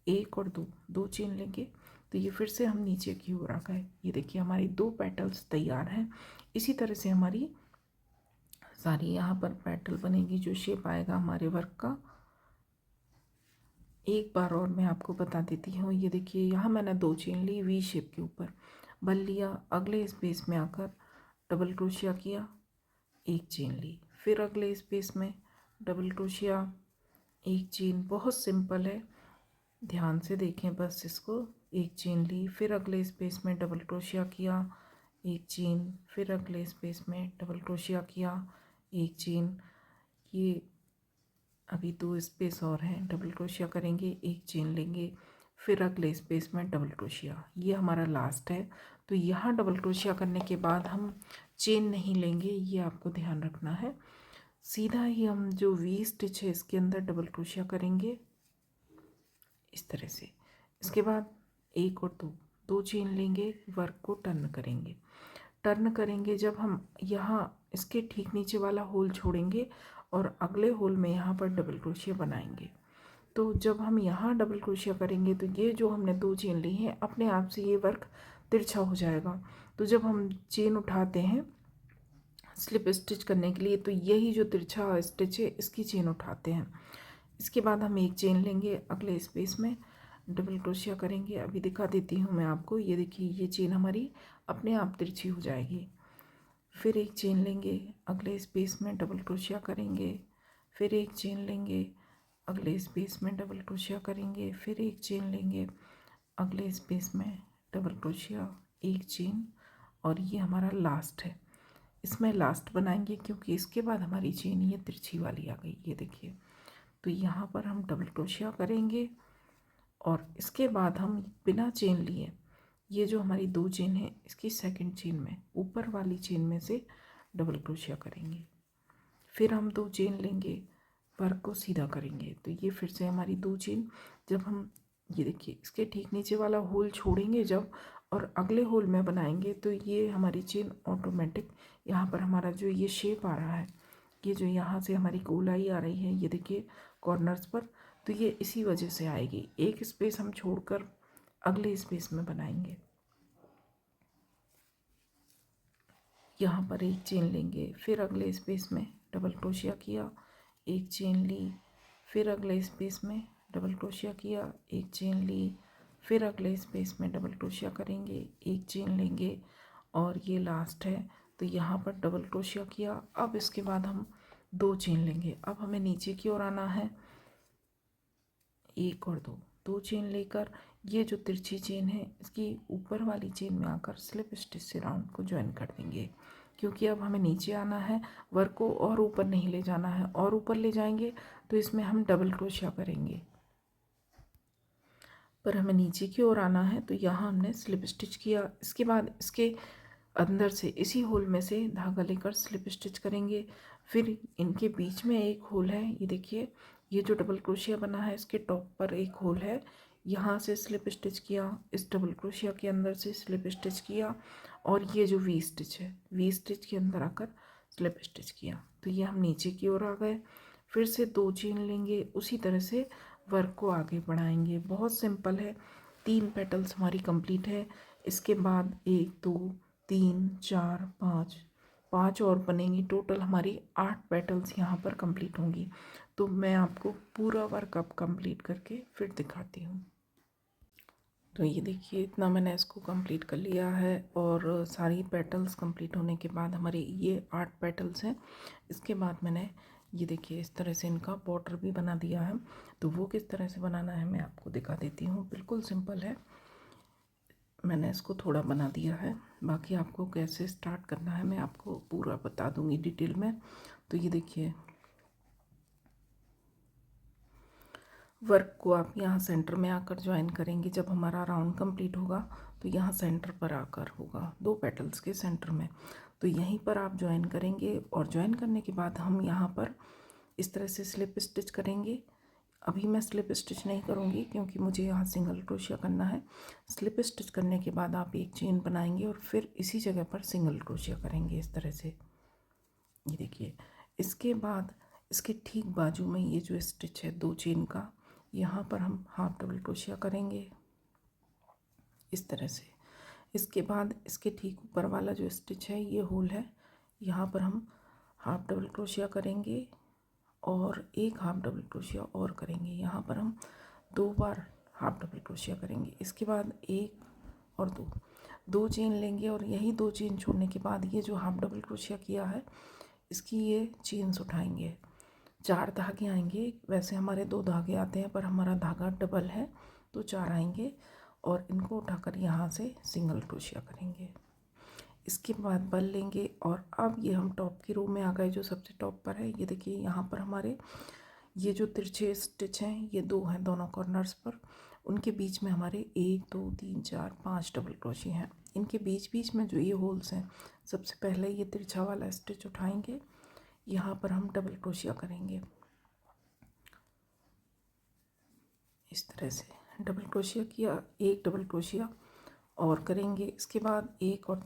एक और दो, दो चेन लेंगे, तो ये फिर से हम नीचे की ओर आ गए। ये देखिए हमारी दो पेटल्स तैयार हैं। इसी तरह से हमारी सारी यहाँ पर पेटल बनेगी, जो शेप आएगा हमारे वर्क का। एक बार और मैं आपको बता देती हूँ, ये देखिए यहाँ मैंने दो चेन ली वी शेप के ऊपर, बल लिया, अगले स्पेस में आकर डबल क्रोशिया किया, एक चेन ली, फिर अगले स्पेस में डबल क्रोशिया, एक चेन। बहुत सिंपल है, ध्यान से देखें बस इसको। एक चेन ली, फिर अगले स्पेस में डबल क्रोशिया किया, एक चेन, फिर अगले स्पेस में डबल क्रोशिया किया, एक चेन। ये अभी दो स्पेस और हैं, डबल क्रोशिया करेंगे, एक चेन लेंगे, फिर अगले स्पेस में डबल क्रोशिया। ये हमारा लास्ट है। तो यहाँ डबल क्रोशिया करने के बाद हम चेन नहीं लेंगे, ये आपको ध्यान रखना है। सीधा ही हम जो वी स्टिच है इसके अंदर डबल क्रोशिया करेंगे इस तरह से। इसके बाद एक और दो, दो चेन लेंगे, वर्क को टर्न करेंगे। टर्न करेंगे जब हम यहाँ इसके ठीक नीचे वाला होल छोड़ेंगे और अगले होल में यहाँ पर डबल क्रोशिया बनाएंगे। तो जब हम यहाँ डबल क्रोशिया करेंगे तो ये जो हमने दो चेन ली हैं अपने आप से ये वर्क तिरछा हो जाएगा। तो जब हम चेन उठाते हैं स्लिप स्टिच करने के लिए, तो यही जो तिरछा स्टिच है इसकी चेन उठाते हैं। इसके बाद हम एक चेन लेंगे, अगले स्पेस में डबल क्रोशिया करेंगे। अभी दिखा देती हूँ मैं आपको, ये देखिए ये चेन हमारी अपने आप तिरछी हो जाएगी। फिर एक चेन लेंगे, अगले स्पेस में डबल क्रोशिया करेंगे, फिर एक चेन लेंगे, अगले स्पेस में डबल क्रोशिया करेंगे, फिर एक चेन लेंगे, अगले स्पेस में डबल क्रोशिया, एक चेन। और ये हमारा लास्ट है, इसमें लास्ट बनाएंगे क्योंकि इसके बाद हमारी चेन ये तिरछी वाली आ गई, ये देखिए। तो यहाँ पर हम डबल क्रोशिया करेंगे और इसके बाद हम बिना चेन लिए ये जो हमारी दो चेन है इसकी सेकंड चेन में ऊपर वाली चेन में से डबल क्रोशिया करेंगे। फिर हम दो चेन लेंगे, वर्क को सीधा करेंगे। तो ये फिर से हमारी दो चेन, जब हम ये देखिए इसके ठीक नीचे वाला होल छोड़ेंगे जब और अगले होल में बनाएंगे तो ये हमारी चेन ऑटोमेटिक यहाँ पर हमारा जो ये शेप आ रहा है, ये जो यहाँ से हमारी गोलाई आ रही है, ये देखिए कॉर्नर्स पर, तो ये इसी वजह से आएगी। एक स्पेस हम छोड़कर अगले स्पेस में बनाएंगे। यहाँ पर एक चेन लेंगे, फिर अगले स्पेस में डबल क्रोशिया किया, एक चेन ली, फिर अगले स्पेस में डबल क्रोशिया किया, एक चेन ली, फिर अगले स्पेस में डबल क्रोशिया करेंगे, एक चेन लेंगे और ये लास्ट है। तो यहाँ पर डबल क्रोशिया किया। अब इसके बाद हम दो चेन लेंगे। अब हमें नीचे की ओर आना है, एक और दो, दो चेन लेकर ये जो तिरछी चेन है इसकी ऊपर वाली चेन में आकर स्लिप स्टिच से राउंड को ज्वाइन कर देंगे, क्योंकि अब हमें नीचे आना है, वर्क को और ऊपर नहीं ले जाना है। और ऊपर ले जाएंगे तो इसमें हम डबल क्रोशिया करेंगे, पर हमें नीचे की ओर आना है। तो यहाँ हमने स्लिप स्टिच किया। इसके बाद इसके अंदर से इसी होल में से धागा लेकर स्लिप स्टिच करेंगे। फिर इनके बीच में एक होल है, ये देखिए ये जो डबल क्रोशिया बना है इसके टॉप पर एक होल है, यहाँ से स्लिप स्टिच किया, इस डबल क्रोशिया के अंदर से स्लिप स्टिच किया और ये जो वी स्टिच है वी स्टिच के अंदर आकर स्लिप स्टिच किया। तो ये हम नीचे की ओर आ गए। फिर से दो चेन लेंगे, उसी तरह से वर्क को आगे बढ़ाएंगे। बहुत सिंपल है, तीन पेटल्स हमारी कंप्लीट है। इसके बाद एक दो तीन चार पाँच, पाँच और बनेंगी, टोटल हमारी 8 पेटल्स यहाँ पर कंप्लीट होंगी। तो मैं आपको पूरा वर्क अब कंप्लीट करके फिर दिखाती हूँ। तो ये देखिए इतना मैंने इसको कंप्लीट कर लिया है और सारी पेटल्स कंप्लीट होने के बाद हमारे ये 8 पेटल्स हैं। इसके बाद मैंने ये देखिए इस तरह से इनका बॉर्डर भी बना दिया है। तो वो किस तरह से बनाना है मैं आपको दिखा देती हूँ। बिल्कुल सिंपल है, मैंने इसको थोड़ा बना दिया है, बाकी आपको कैसे स्टार्ट करना है मैं आपको पूरा बता दूंगी डिटेल में। तो ये देखिए वर्क को आप यहाँ सेंटर में आकर ज्वाइन करेंगे। जब हमारा राउंड कंप्लीट होगा तो यहाँ सेंटर पर आकर होगा, 2 पेटल्स के सेंटर में, तो यहीं पर आप ज्वाइन करेंगे। और ज्वाइन करने के बाद हम यहाँ पर इस तरह से स्लिप स्टिच करेंगे। अभी मैं स्लिप स्टिच नहीं करूँगी क्योंकि मुझे यहाँ सिंगल क्रोशिया करना है। स्लिप स्टिच करने के बाद आप एक चेन बनाएंगे और फिर इसी जगह पर सिंगल क्रोशिया करेंगे इस तरह से। ये देखिए, इसके बाद इसके ठीक बाजू में ये जो स्टिच है 2 चेन का, यहाँ पर हम हाफ डबल क्रोशिया करेंगे इस तरह से। इसके बाद इसके ठीक ऊपर वाला जो स्टिच है, ये होल है, यहाँ पर हम हाफ डबल क्रोशिया करेंगे और एक हाफ डबल क्रोशिया और करेंगे। यहाँ पर हम 2 बार हाफ डबल क्रोशिया करेंगे। इसके बाद 1 और 2 चेन लेंगे और यही 2 चेन छोड़ने के बाद ये जो हाफ डबल क्रोशिया किया है इसकी ये चेन्स उठाएंगे। 4 धागे आएंगे। वैसे हमारे 2 धागे आते हैं पर हमारा धागा डबल है तो 4 आएंगे और इनको उठाकर यहाँ से सिंगल क्रोशिया करेंगे। इसके बाद बल लेंगे और अब ये हम टॉप की रो में आ गए, जो सबसे टॉप पर है। ये देखिए, यहाँ पर हमारे ये जो तिरछे स्टिच हैं ये 2 हैं दोनों कॉर्नर्स पर, उनके बीच में हमारे 1 2 3 4 5 डबल क्रोशिया हैं। इनके बीच बीच में जो ये होल्स हैं, सबसे पहले ये तिरछा वाला स्टिच उठाएंगे, यहाँ पर हम डबल क्रोशिया करेंगे इस तरह से। डबल क्रोशिया किया, एक डबल क्रोशिया और करेंगे। इसके बाद 1 और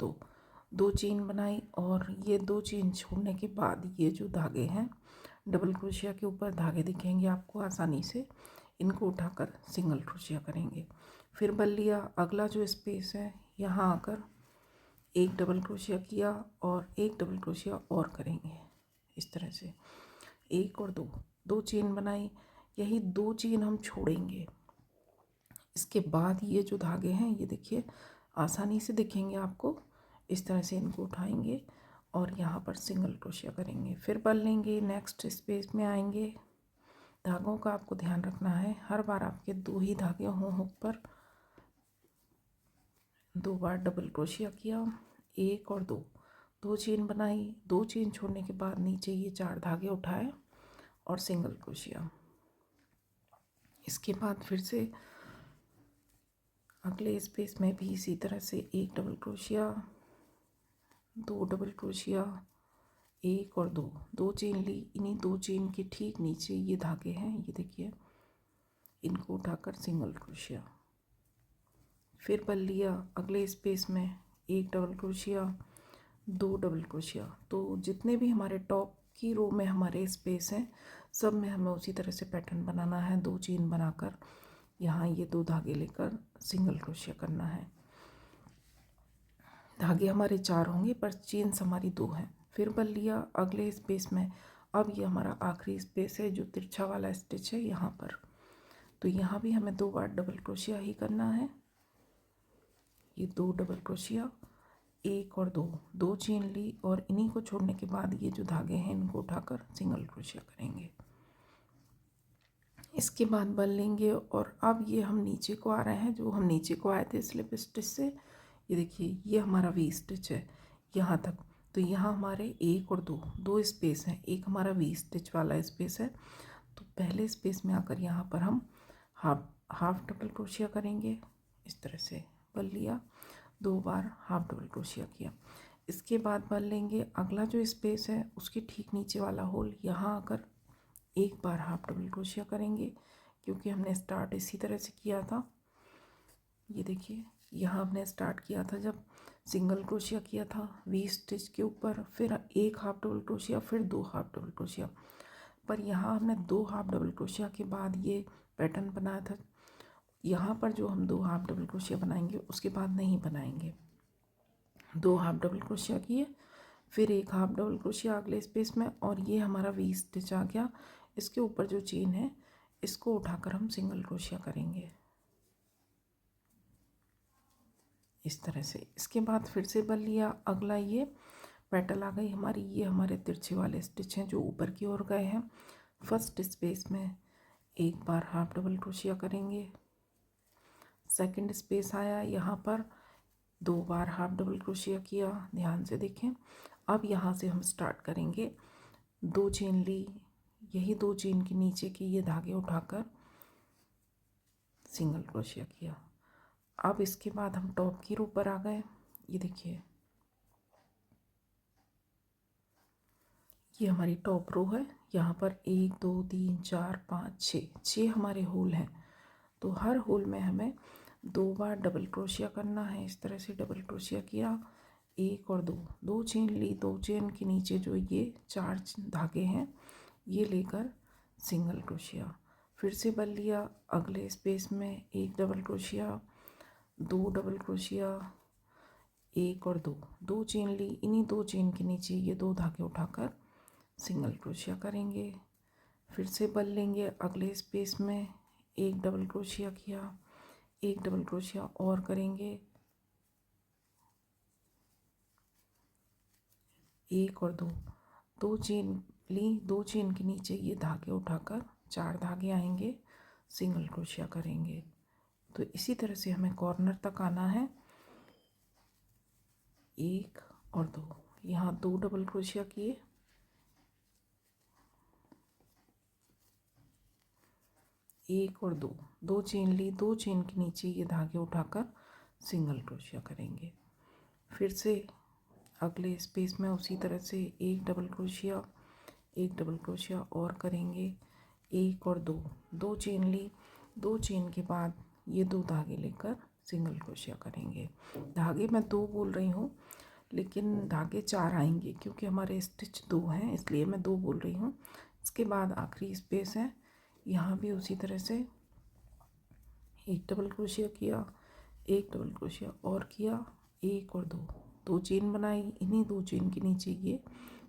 2 चेन बनाई और ये 2 चेन छोड़ने के बाद ये जो धागे हैं डबल क्रोशिया के ऊपर धागे दिखेंगे आपको आसानी से, इनको उठाकर सिंगल क्रोशिया करेंगे। फिर बल लिया, अगला जो स्पेस है यहाँ आकर एक डबल क्रोशिया किया और एक डबल क्रोशिया और करेंगे इस तरह से। 1 और 2 चेन बनाई, यही 2 चेन हम छोड़ेंगे। इसके बाद ये जो धागे हैं ये देखिए आसानी से दिखेंगे आपको, इस तरह से इनको उठाएंगे और यहाँ पर सिंगल क्रोशिया करेंगे। फिर बल लेंगे, नेक्स्ट स्पेस में आएंगे। धागों का आपको ध्यान रखना है, हर बार आपके 2 ही धागे हों हुक पर। 2 बार डबल क्रोशिया किया, 1 और 2 चेन बनाई, 2 चेन छोड़ने के बाद नीचे ये 4 धागे उठाए और सिंगल क्रोशिया। इसके बाद फिर से अगले स्पेस में भी इसी तरह से 1 डबल क्रोशिया, 2 डबल क्रोशिया, 1 और 2 चेन ली। इन्हीं 2 चेन के ठीक नीचे ये धागे हैं, ये देखिए, इनको उठाकर सिंगल क्रोशिया। फिर बल लिया, अगले स्पेस में 1 डबल क्रोशिया, 2 डबल क्रोशिया। तो जितने भी हमारे टॉप की रो में हमारे स्पेस हैं सब में हमें उसी तरह से पैटर्न बनाना है। 2 चेन बनाकर यहाँ ये 2 धागे लेकर सिंगल क्रोशिया करना है। धागे हमारे 4 होंगे पर चेन्स हमारी 2 हैं। फिर बल लिया, अगले स्पेस में, अब ये हमारा आखिरी स्पेस है जो तिरछा वाला स्टिच है यहाँ पर, तो यहाँ भी हमें 2 बार डबल क्रोशिया ही करना है। ये 2 डबल क्रोशिया, 1 और 2 चेन ली और इन्हीं को छोड़ने के बाद ये जो धागे हैं इनको उठाकर सिंगल क्रोशिया करेंगे। इसके बाद बल लेंगे और अब ये हम नीचे को आ रहे हैं, जो हम नीचे को आए थे स्लिप स्टिच से। ये देखिए, ये हमारा वी स्टिच है यहाँ तक, तो यहाँ हमारे 1 और 2 स्पेस हैं। एक हमारा वी स्टिच वाला स्पेस है, तो पहले स्पेस में आकर यहाँ पर हम हाफ डबल क्रोशिया करेंगे इस तरह से। बल लिया, 2 बार हाफ डबल क्रोशिया किया। इसके बाद बल लेंगे, अगला जो स्पेस है उसके ठीक नीचे वाला होल, यहाँ आकर 1 बार हाफ डबल क्रोशिया करेंगे क्योंकि हमने स्टार्ट इसी तरह से किया था। ये देखिए, यहाँ हमने स्टार्ट किया था जब सिंगल क्रोशिया किया था वी स्टिच के ऊपर, फिर 1 हाफ डबल क्रोशिया, फिर 2 हाफ डबल क्रोशिया। पर यहाँ हमने 2 हाफ डबल क्रोशिया के बाद ये पैटर्न बनाया था। यहाँ पर जो हम 2 हाफ डबल क्रोशिया बनाएंगे उसके बाद नहीं बनाएंगे। 2 हाफ डबल क्रोशिया किए, फिर 1 हाफ डबल क्रोशिया अगले स्पेस में और ये हमारा वी स्टिच आ गया। इसके ऊपर जो चेन है इसको उठाकर हम सिंगल क्रोशिया करेंगे इस तरह से। इसके बाद फिर से बल लिया, अगला ये पेटल आ गई हमारी, ये हमारे तिरछे वाले स्टिच हैं जो ऊपर की ओर गए हैं। फर्स्ट स्पेस में 1 बार हाफ डबल क्रोशिया करेंगे। सेकंड स्पेस आया, यहाँ पर 2 बार हाफ डबल क्रोशिया किया, ध्यान से देखें। अब यहाँ से हम स्टार्ट करेंगे। 2 चेन ली, यही 2 चेन के नीचे के ये धागे उठाकर सिंगल क्रोशिया किया। अब इसके बाद हम टॉप की रो पर आ गए। ये देखिए, ये हमारी टॉप रो है। यहाँ पर 1 2 3 4 5 6 हमारे होल हैं। तो हर होल में हमें 2 बार डबल क्रोशिया करना है। इस तरह से डबल क्रोशिया किया, 1 और 2, 2 चेन ली। 2 चेन के नीचे जो ये 4 धागे हैं ये लेकर सिंगल क्रोशिया, फिर से बल लिया। अगले स्पेस में 1 डबल क्रोशिया, 2 डबल क्रोशिया, 1 और 2, 2 चेन ली। इन्हीं 2 चेन के नीचे ये 2 धागे उठाकर सिंगल क्रोशिया करेंगे। फिर से बल लेंगे। अगले स्पेस में 1 डबल क्रोशिया किया, 1 डबल क्रोशिया और करेंगे, 1 और 2, 2 चेन ली। 2 चेन के नीचे ये धागे उठाकर 4 धागे आएंगे, सिंगल क्रोशिया करेंगे। तो इसी तरह से हमें कॉर्नर तक आना है। 1 और 2, यहाँ 2 डबल क्रोशिया किए, 1 और 2, 2 चेन ली। 2 चेन के नीचे ये धागे उठाकर सिंगल क्रोशिया करेंगे। फिर से अगले स्पेस में उसी तरह से 1 डबल क्रोशिया, 1 डबल क्रोशिया और करेंगे, 1 और 2, 2 चेन ली। 2 चेन के बाद ये 2 धागे लेकर सिंगल क्रोशिया करेंगे। धागे मैं 2 बोल रही हूँ, लेकिन धागे 4 आएंगे क्योंकि हमारे स्टिच 2 हैं, इसलिए मैं 2 बोल रही हूँ। इसके बाद आखिरी स्पेस है, यहाँ भी उसी तरह से 1 डबल क्रोशिया किया, 1 डबल क्रोशिया और किया, 1 और 2, 2 चेन बनाई। इन्हीं 2 चेन के नीचे ये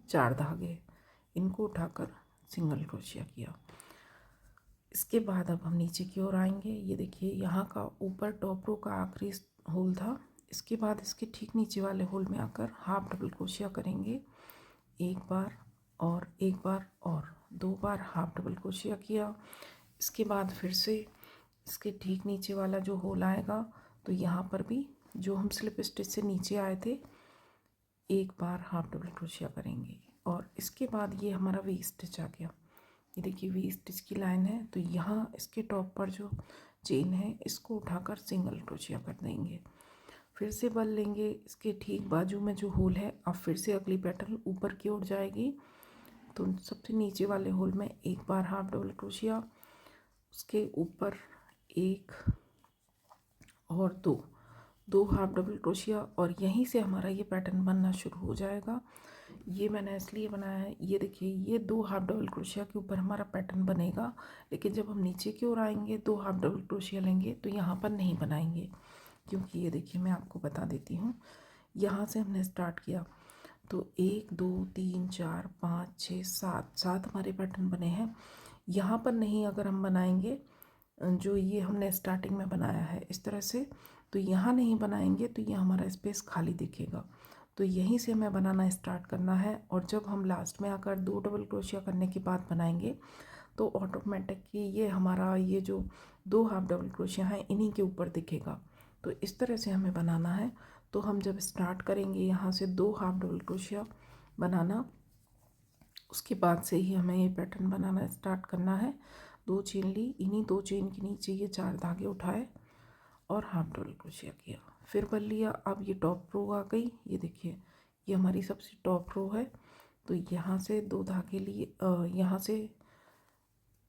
4 धागे, इनको उठाकर सिंगल क्रोशिया किया। इसके बाद अब हम नीचे की ओर आएंगे। ये देखिए, यहाँ का ऊपर टॉप रो का आखिरी होल था। इसके बाद इसके ठीक नीचे वाले होल में आकर हाफ डबल क्रोशिया करेंगे, 1 बार और 1 बार और 2 बार हाफ डबल क्रोशिया किया। इसके बाद फिर से इसके ठीक नीचे वाला जो होल आएगा, तो यहाँ पर भी जो हम स्लिप स्टिच से नीचे आए थे 1 बार हाफ डबल क्रोशिया करेंगे। और इसके बाद ये हमारा वी स्टिच आ गया। ये देखिए, वी स्टिच की लाइन है। तो यहाँ इसके टॉप पर जो चेन है इसको उठाकर सिंगल क्रोशिया कर देंगे। फिर से बल लेंगे। इसके ठीक बाजू में जो होल है, अब फिर से अगली पैटर्न ऊपर की ओर जाएगी। तो सबसे नीचे वाले होल में 1 बार हाफ डबल क्रोशिया, उसके ऊपर 1 और 2 हाफ डबल क्रोशिया, और यहीं से हमारा ये पैटर्न बनना शुरू हो जाएगा। ये मैंने इसलिए बनाया है, ये देखिए, ये 2 हाफ डबल क्रोशिया के ऊपर हमारा पैटर्न बनेगा। लेकिन जब हम नीचे की ओर आएंगे 2 हाफ डबल क्रोशिया लेंगे तो यहाँ पर नहीं बनाएंगे, क्योंकि ये देखिए, मैं आपको बता देती हूँ। यहाँ से हमने स्टार्ट किया तो 1 2 3 4 5 6 7 हमारे पैटर्न बने हैं। यहाँ पर नहीं अगर हम बनाएंगे, जो ये हमने स्टार्टिंग में बनाया है इस तरह से, तो यहाँ नहीं बनाएंगे तो ये हमारा स्पेस खाली दिखेगा। तो यहीं से हमें बनाना स्टार्ट करना है। और जब हम लास्ट में आकर 2 डबल क्रोशिया करने के बाद बनाएंगे तो ऑटोमेटिकली ये हमारा ये जो 2 हाफ डबल क्रोशिया हैं इन्हीं के ऊपर दिखेगा। तो इस तरह से हमें बनाना है। तो हम जब स्टार्ट करेंगे यहाँ से 2 हाफ डबल क्रोशिया बनाना, उसके बाद से ही हमें ये पैटर्न बनाना स्टार्ट करना है। 2 चेन ली, इन्हीं 2 चेन के नीचे ये 4 धागे उठाए और हाफ डबल क्रोशिया किया, फिर बल लिया। अब ये टॉप रो आ गई। ये देखिए, ये हमारी सबसे टॉप रो है। तो यहाँ से 2 धागे लिए, यहाँ से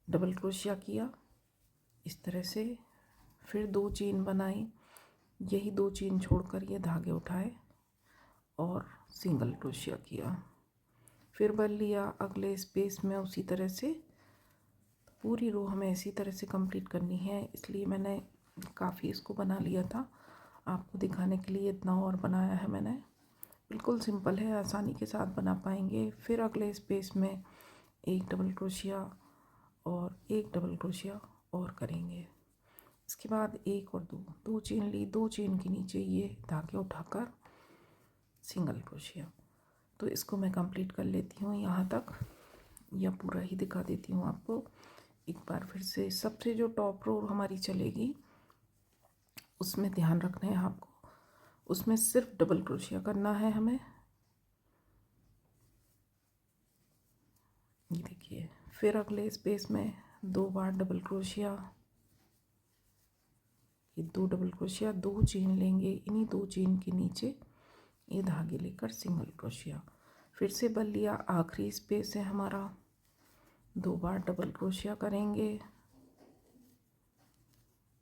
डबल क्रोशिया किया इस तरह से, फिर 2 चेन बनाई, यही 2 चेन छोड़कर ये धागे उठाए और सिंगल क्रोशिया किया, फिर बल लिया। अगले स्पेस में उसी तरह से पूरी रो हमें इसी तरह से कंप्लीट करनी है, इसलिए मैंने काफ़ी इसको बना लिया था आपको दिखाने के लिए। इतना और बनाया है मैंने, बिल्कुल सिंपल है, आसानी के साथ बना पाएंगे। फिर अगले स्पेस में 1 डबल क्रोशिया और 1 डबल क्रोशिया और करेंगे। इसके बाद 1 और 2 चेन ली। 2 चेन के नीचे ये धागे उठाकर सिंगल क्रोशिया। तो इसको मैं कंप्लीट कर लेती हूँ यहाँ तक, या पूरा ही दिखा देती हूँ आपको एक बार फिर से। सबसे जो टॉप रो हमारी चलेगी उसमें ध्यान रखना है आपको, उसमें सिर्फ डबल क्रोशिया करना है हमें। ये देखिए, फिर अगले स्पेस में 2 बार डबल क्रोशिया, ये 2 डबल क्रोशिया, 2 चेन लेंगे, इन्हीं 2 चेन के नीचे ये धागे लेकर सिंगल क्रोशिया, फिर से बल लिया, आखिरी स्पेस है हमारा, 2 बार डबल क्रोशिया करेंगे।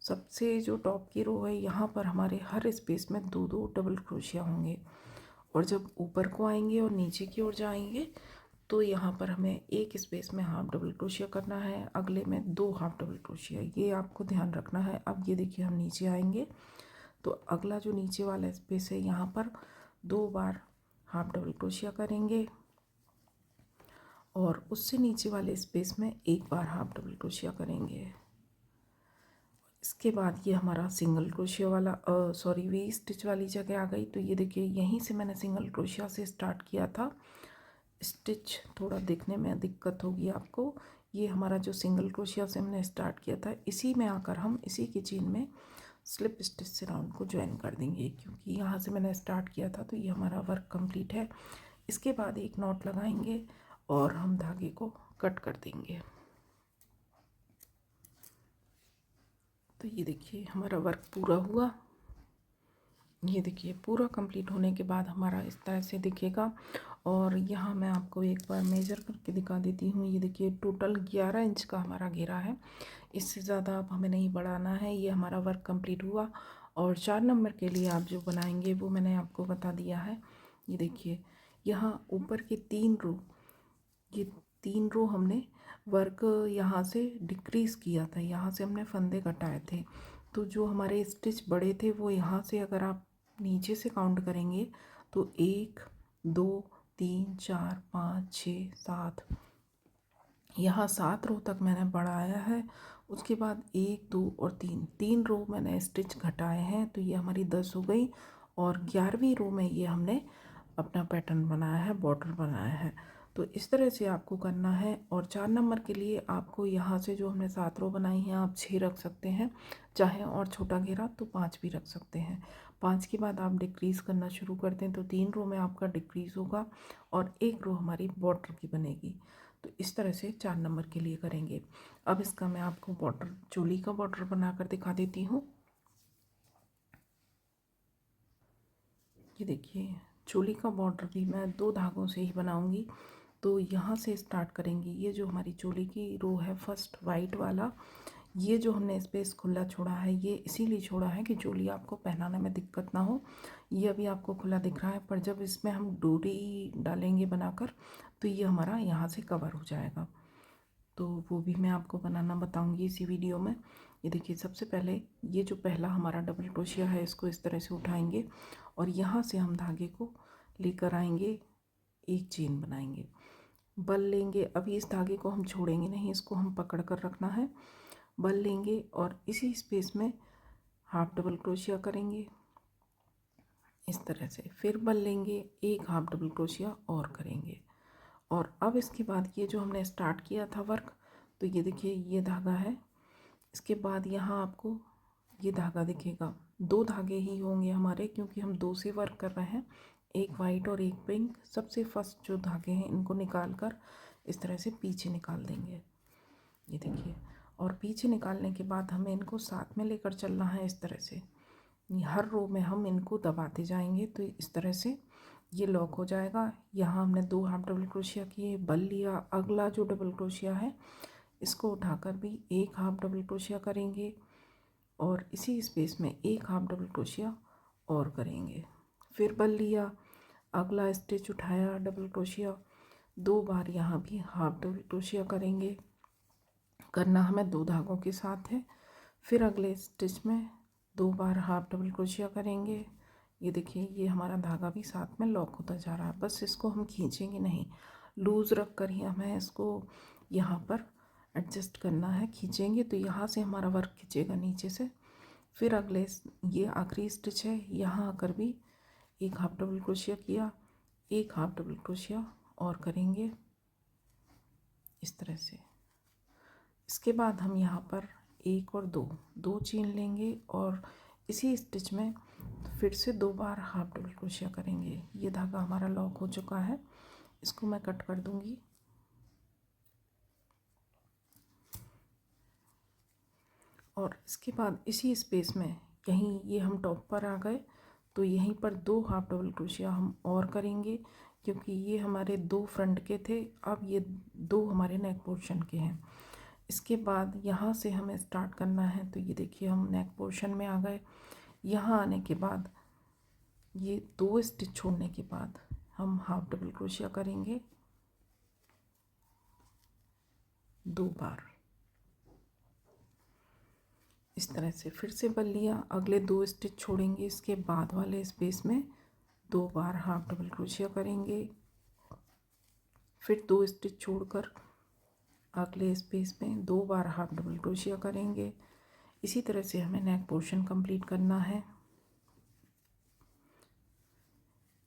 सबसे जो टॉप की रो है यहाँ पर हमारे हर स्पेस में 2 डबल क्रोशिया होंगे, और जब ऊपर को आएंगे और नीचे की ओर जाएंगे तो यहाँ पर हमें एक स्पेस में हाफ डबल क्रोशिया करना है, अगले में 2 हाफ डबल क्रोशिया, ये आपको ध्यान रखना है। अब ये देखिए हम नीचे आएंगे तो अगला जो नीचे वाला स्पेस है यहाँ पर 2 बार हाफ डबल क्रोशिया करेंगे, और उससे नीचे वाले स्पेस में 1 बार हाफ डबल क्रोशिया करेंगे। इसके बाद ये हमारा सिंगल क्रोशिया वाला वी स्टिच वाली जगह आ गई। तो ये देखिए यहीं से मैंने सिंगल क्रोशिया से स्टार्ट किया था। स्टिच थोड़ा देखने में दिक्कत होगी आपको, ये हमारा जो सिंगल क्रोशिया से हमने स्टार्ट किया था, इसी में आकर हम इसी की चेन में स्लिप स्टिच से राउंड को ज्वाइन कर देंगे, क्योंकि यहाँ से मैंने स्टार्ट किया था तो ये हमारा वर्क कंप्लीट है। इसके बाद एक नॉट लगाएंगे और हम धागे को कट कर देंगे। तो ये देखिए हमारा वर्क पूरा हुआ। ये देखिए पूरा कंप्लीट होने के बाद हमारा इस तरह से दिखेगा। और यहाँ मैं आपको एक बार मेजर करके दिखा देती हूँ। ये देखिए टोटल 11 इंच का हमारा घेरा है, इससे ज़्यादा अब हमें नहीं बढ़ाना है। ये हमारा वर्क कंप्लीट हुआ। और 4 नंबर के लिए आप जो बनाएंगे वो मैंने आपको बता दिया है। ये देखिए यहाँ ऊपर के 3 रो, ये 3 रो हमने वर्क यहाँ से डिक्रीज़ किया था, यहाँ से हमने फंदे घटाए थे। तो जो हमारे स्टिच बड़े थे वो यहाँ से अगर आप नीचे से काउंट करेंगे तो 1 2 3 4 5 6 7, यहाँ 7 रो तक मैंने बढ़ाया है। उसके बाद 1 2 और 3 रो मैंने स्टिच घटाए हैं, तो ये हमारी 10 हो गई। और 11वीं रो में ये हमने अपना पैटर्न बनाया है, बॉर्डर बनाया है। तो इस तरह से आपको करना है। और 4 नंबर के लिए आपको यहाँ से जो हमने 7 रो बनाई हैं आप 6 रख सकते हैं, चाहे और छोटा घेरा तो 5 भी रख सकते हैं। 5 के बाद आप डिक्रीज़ करना शुरू कर दें तो 3 रो में आपका डिक्रीज़ होगा और 1 रो हमारी बॉर्डर की बनेगी। तो इस तरह से 4 नंबर के लिए करेंगे। अब इसका मैं आपको बॉर्डर, चोली का बॉर्डर बनाकर दिखा देती हूँ। ये देखिए चोली का बॉर्डर भी मैं 2 धागों से ही बनाऊंगी। तो यहाँ से स्टार्ट करेंगे। ये जो हमारी चोली की रो है फर्स्ट वाइट वाला, ये जो हमने स्पेस खुला छोड़ा है ये इसीलिए छोड़ा है कि चोली आपको पहनाने में दिक्कत ना हो। ये अभी आपको खुला दिख रहा है, पर जब इसमें हम डोरी डालेंगे बनाकर तो ये हमारा यहाँ से कवर हो जाएगा। तो वो भी मैं आपको बनाना बताऊंगी इसी वीडियो में। ये देखिए सबसे पहले ये जो पहला हमारा डबल क्रोशिया है इसको इस तरह से उठाएंगे और यहाँ से हम धागे को लेकर आएंगे, एक चेन बनाएंगे, बल लेंगे। अभी इस धागे को हम छोड़ेंगे नहीं, इसको हम पकड़ कर रखना है। बल लेंगे और इसी स्पेस में हाफ डबल क्रोशिया करेंगे इस तरह से, फिर बल लेंगे, एक हाफ डबल क्रोशिया और करेंगे। और अब इसके बाद ये जो हमने स्टार्ट किया था वर्क, तो ये देखिए ये धागा है। इसके बाद यहाँ आपको ये धागा दिखेगा, 2 धागे ही होंगे हमारे क्योंकि हम 2 से वर्क कर रहे हैं, एक वाइट और एक पिंक। सबसे फर्स्ट जो धागे हैं इनको निकाल कर इस तरह से पीछे निकाल देंगे। ये देखिए, और पीछे निकालने के बाद हमें इनको साथ में लेकर चलना है इस तरह से। हर रो में हम इनको दबाते जाएंगे तो इस तरह से ये लॉक हो जाएगा। यहाँ हमने 2 हाफ डबल क्रोशिया किए, बल लिया, अगला जो डबल क्रोशिया है इसको उठाकर भी एक हाफ डबल क्रोशिया करेंगे और इसी स्पेस में एक हाफ डबल क्रोशिया और करेंगे। फिर बल लिया, अगला स्टिच उठाया, डबल क्रोशिया, 2 बार यहाँ भी हाफ डबल क्रोशिया करेंगे। करना हमें 2 धागों के साथ है। फिर अगले स्टिच में 2 बार हाफ डबल क्रोशिया करेंगे। ये देखिए ये हमारा धागा भी साथ में लॉक होता जा रहा है, बस इसको हम खींचेंगे नहीं, लूज़ रख कर ही हमें इसको यहाँ पर एडजस्ट करना है। खींचेंगे तो यहाँ से हमारा वर्क खींचेगा नीचे से। फिर अगले ये आखिरी स्टिच है, यहाँ आकर भी एक हाफ डबल क्रोशिया किया, एक हाफ डबल क्रोशिया और करेंगे इस तरह से। इसके बाद हम यहाँ पर 1 और 2 चेन लेंगे और इसी स्टिच में फिर से 2 बार हाफ डबल क्रोशिया करेंगे। ये धागा हमारा लॉक हो चुका है, इसको मैं कट कर दूंगी। और इसके बाद इसी स्पेस में कहीं ये हम टॉप पर आ गए तो यहीं पर 2 हाफ डबल क्रोशिया हम और करेंगे, क्योंकि ये हमारे 2 फ्रंट के थे, अब ये 2 हमारे नेक पोर्शन के हैं। इसके बाद यहाँ से हमें स्टार्ट करना है। तो ये देखिए हम नेक पोर्शन में आ गए। यहाँ आने के बाद ये 2 स्टिच छोड़ने के बाद हम हाफ डबल क्रोशिया करेंगे 2 बार। इस तरह से फिर से बल लिया, अगले 2 स्टिच छोड़ेंगे, इसके बाद वाले स्पेस में 2 बार हाफ डबल क्रोशिया करेंगे, फिर 2 स्टिच छोड़कर अगले स्पेस में 2 बार हाफ डबल क्रोशिया करेंगे। इसी तरह से हमें नेक पोर्शन कंप्लीट करना है।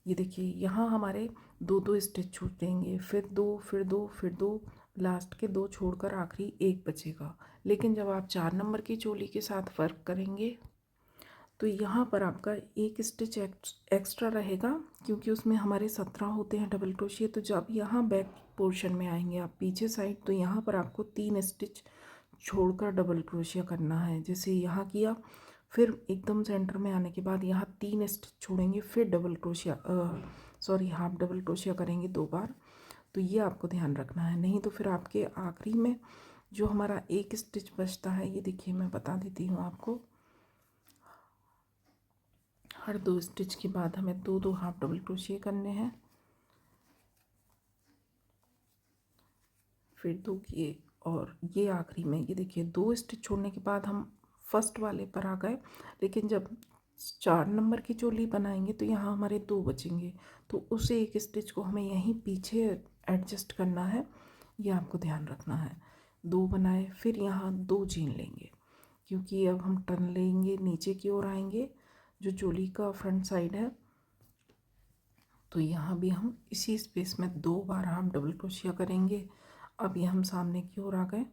ये देखिए यहाँ हमारे 2 स्टिच छूट देंगे, फिर 2 फिर 2 फिर 2, लास्ट के 2 छोड़कर आखिरी 1 बचेगा। लेकिन जब आप 4 नंबर की चोली के साथ वर्क करेंगे तो यहाँ पर आपका 1 स्टिच एक्स्ट्रा रहेगा, क्योंकि उसमें हमारे 17 होते हैं डबल क्रोशिया। तो जब यहाँ बैक पोर्शन में आएंगे आप पीछे साइड, तो यहाँ पर आपको 3 स्टिच छोड़कर डबल क्रोशिया करना है, जैसे यहाँ किया। फिर एकदम सेंटर में आने के बाद यहाँ 3 स्टिच छोड़ेंगे, फिर double crochet half double crochet करेंगे 2 बार। तो ये आपको ध्यान रखना है, नहीं तो फिर आपके आखिरी में जो हमारा 1 स्टिच बचता है, ये देखिए मैं बता देती हूँ आपको। हर 2 स्टिच के बाद हमें 2 हाफ डबल क्रोशिया करने हैं, फिर 2 किए, और ये आखिरी में ये देखिए 2 स्टिच छोड़ने के बाद हम फर्स्ट वाले पर आ गए। लेकिन जब 4 नंबर की चोली बनाएंगे तो यहाँ हमारे 2 बचेंगे, तो उस 1 स्टिच को हमें यहीं पीछे एडजस्ट करना है, ये आपको ध्यान रखना है। 2 बनाए, फिर यहाँ 2 चेन लेंगे, क्योंकि अब हम टर्न लेंगे, नीचे की ओर आएंगे, जो चोली का फ्रंट साइड है। तो यहाँ भी हम इसी स्पेस में 2 बार हम डबल क्रोशिया करेंगे। अब ये हम सामने की ओर आ गए,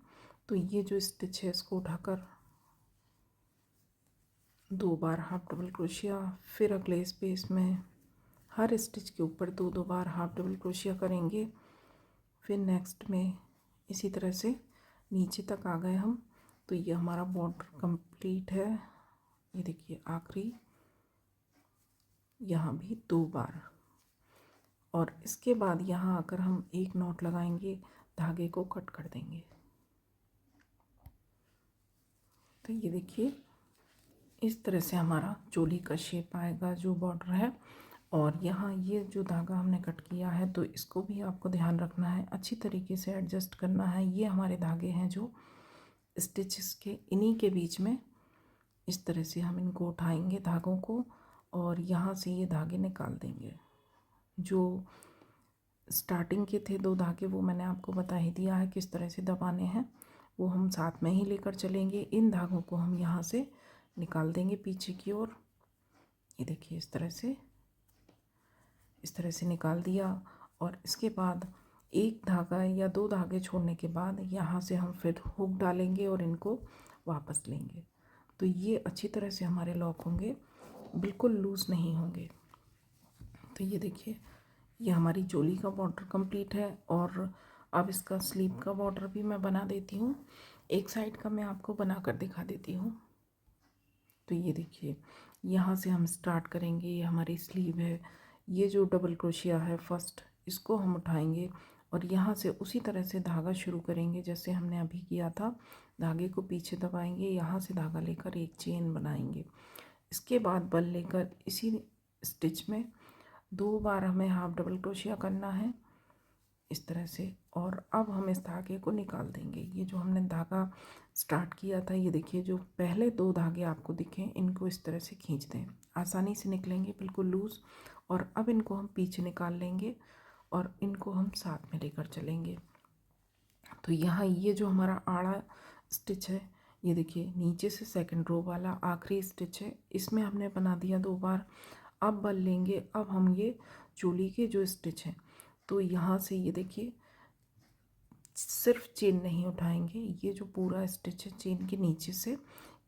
तो ये जो स्टिच है इसको उठाकर 2 बार हाफ डबल क्रोशिया, फिर अगले स्पेस में हर स्टिच के ऊपर 2 बार हाफ डबल क्रोशिया करेंगे। फिर नेक्स्ट में इसी तरह से नीचे तक आ गए हम। तो ये हमारा बॉर्डर कंप्लीट है। ये देखिए आखिरी यहाँ भी 2 बार, और इसके बाद यहाँ आकर हम एक नॉट लगाएंगे, धागे को कट कर देंगे। तो ये देखिए इस तरह से हमारा चोली का शेप आएगा, जो बॉर्डर है। और यहाँ ये जो धागा हमने कट किया है, तो इसको भी आपको ध्यान रखना है, अच्छी तरीके से एडजस्ट करना है। ये हमारे धागे हैं जो स्टिचेस के इन्हीं के बीच में, इस तरह से हम इनको उठाएंगे धागों को, और यहाँ से ये धागे निकाल देंगे। जो स्टार्टिंग के थे 2 धागे, वो मैंने आपको बता ही दिया है किस तरह से दबाने हैं, वो हम साथ में ही लेकर चलेंगे। इन धागों को हम यहाँ से निकाल देंगे पीछे की ओर। ये देखिए इस तरह से निकाल दिया, और इसके बाद 1 धागा या 2 धागे छोड़ने के बाद यहाँ से हम फिर हुक डालेंगे और इनको वापस लेंगे। तो ये अच्छी तरह से हमारे लॉक होंगे, बिल्कुल लूज़ नहीं होंगे। तो ये देखिए ये हमारी चोली का बॉर्डर कंप्लीट है। और अब इसका स्लीव का बॉर्डर भी मैं बना देती हूँ, एक साइड का मैं आपको बना कर दिखा देती हूँ। तो ये देखिए यहाँ से हम स्टार्ट करेंगे, ये हमारी स्लीव है। ये जो डबल क्रोशिया है फर्स्ट, इसको हम उठाएंगे और यहाँ से उसी तरह से धागा शुरू करेंगे जैसे हमने अभी किया था। धागे को पीछे दबाएंगे, यहाँ से धागा लेकर एक चेन बनाएंगे। इसके बाद बल लेकर इसी स्टिच में 2 बार हमें हाफ डबल क्रोशिया करना है इस तरह से। और अब हम इस धागे को निकाल देंगे। ये जो हमने धागा स्टार्ट किया था, ये देखिए जो पहले 2 धागे आपको दिखे, इनको इस तरह से खींच दें, आसानी से निकलेंगे बिल्कुल लूज़। और अब इनको हम पीछे निकाल लेंगे और इनको हम साथ में लेकर चलेंगे। तो यहाँ ये जो हमारा आड़ा स्टिच है, ये देखिए नीचे से सेकंड रो वाला आखिरी स्टिच है, इसमें हमने बना दिया 2 बार। अब बल लेंगे, अब हम ये चोली के जो स्टिच हैं, तो यहाँ से ये देखिए सिर्फ चेन नहीं उठाएंगे, ये जो पूरा स्टिच है चेन के नीचे से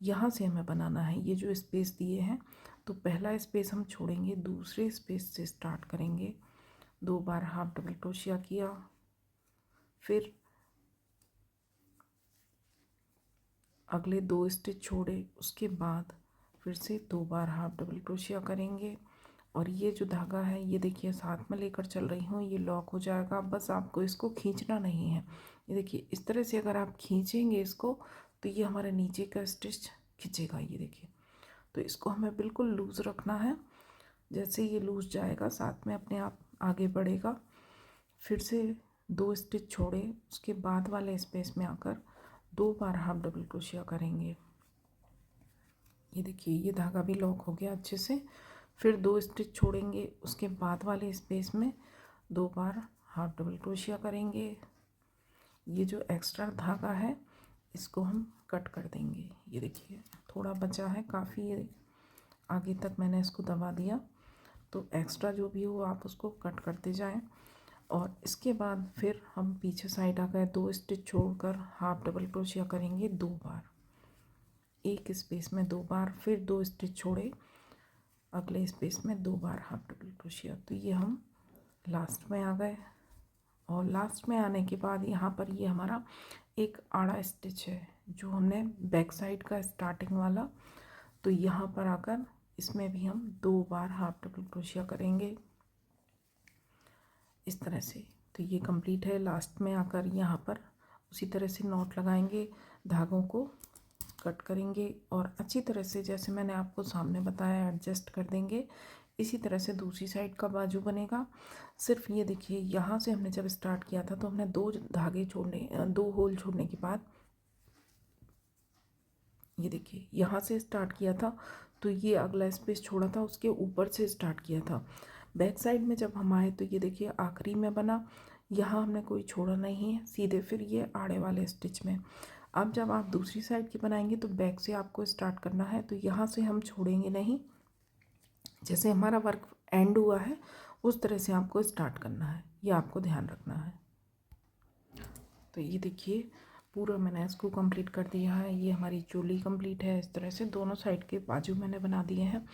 यहाँ से हमें बनाना है। ये जो स्पेस दिए हैं, तो पहला स्पेस हम छोड़ेंगे, दूसरे स्पेस से स्टार्ट करेंगे। 2 बार हाफ डबल क्रोशिया किया, फिर अगले 2 स्टिच छोड़े, उसके बाद फिर से 2 बार हाफ डबल क्रोशिया करेंगे और ये जो धागा है ये देखिए साथ में लेकर चल रही हूँ, ये लॉक हो जाएगा। बस आपको इसको खींचना नहीं है। ये देखिए इस तरह से अगर आप खींचेंगे इसको तो ये हमारे नीचे का स्टिच खींचेगा। ये देखिए, तो इसको हमें बिल्कुल लूज़ रखना है। जैसे ये लूज़ जाएगा साथ में अपने आप आगे बढ़ेगा। फिर से 2 स्टिच छोड़े, उसके बाद वाले स्पेस में आकर 2 बार हाफ डबल क्रोशिया करेंगे। ये देखिए ये धागा भी लॉक हो गया अच्छे से। फिर 2 स्टिच छोड़ेंगे, उसके बाद वाले स्पेस में 2 बार हाफ डबल क्रोशिया करेंगे। ये जो एक्स्ट्रा धागा है इसको हम कट कर देंगे। ये देखिए थोड़ा बचा है, काफ़ी आगे तक मैंने इसको दबा दिया, तो एक्स्ट्रा जो भी हो आप उसको कट करते जाएं। और इसके बाद फिर हम पीछे साइड आ गए, 2 स्टिच छोड़कर हाफ डबल क्रोशिया करेंगे 2 बार, एक स्पेस में 2 बार, फिर 2 स्टिच छोड़े, अगले स्पेस में 2 बार हाफ डबल क्रोशिया। तो ये हम लास्ट में आ गए और लास्ट में आने के बाद यहाँ पर ये हमारा एक आड़ा स्टिच है जो हमने बैक साइड का स्टार्टिंग वाला, तो यहाँ पर आकर इसमें भी हम 2 बार हाफ डबल क्रोशिया करेंगे इस तरह से। तो ये कंप्लीट है। लास्ट में आकर यहाँ पर उसी तरह से नॉट लगाएंगे, धागों को कट करेंगे और अच्छी तरह से जैसे मैंने आपको सामने बताया एडजस्ट कर देंगे। इसी तरह से दूसरी साइड का बाजू बनेगा। सिर्फ ये देखिए यहाँ से हमने जब स्टार्ट किया था तो हमने 2 धागे छोड़ने, 2 होल छोड़ने के बाद ये देखिए यहाँ से स्टार्ट किया था, तो ये अगला स्पेस छोड़ा था उसके ऊपर से स्टार्ट किया था। बैक साइड में जब हम आए तो ये देखिए आखिरी में बना, यहाँ हमने कोई छोड़ा नहीं है, सीधे फिर ये आड़े वाले स्टिच में। अब जब आप दूसरी साइड की बनाएंगे तो बैक से आपको स्टार्ट करना है, तो यहाँ से हम छोड़ेंगे नहीं, जैसे हमारा वर्क एंड हुआ है उस तरह से आपको स्टार्ट करना है, ये आपको ध्यान रखना है। तो ये देखिए पूरा मैंने इसको कंप्लीट कर दिया है। ये हमारी चोली कंप्लीट है। इस तरह से दोनों साइड के बाजू मैंने बना दिए हैं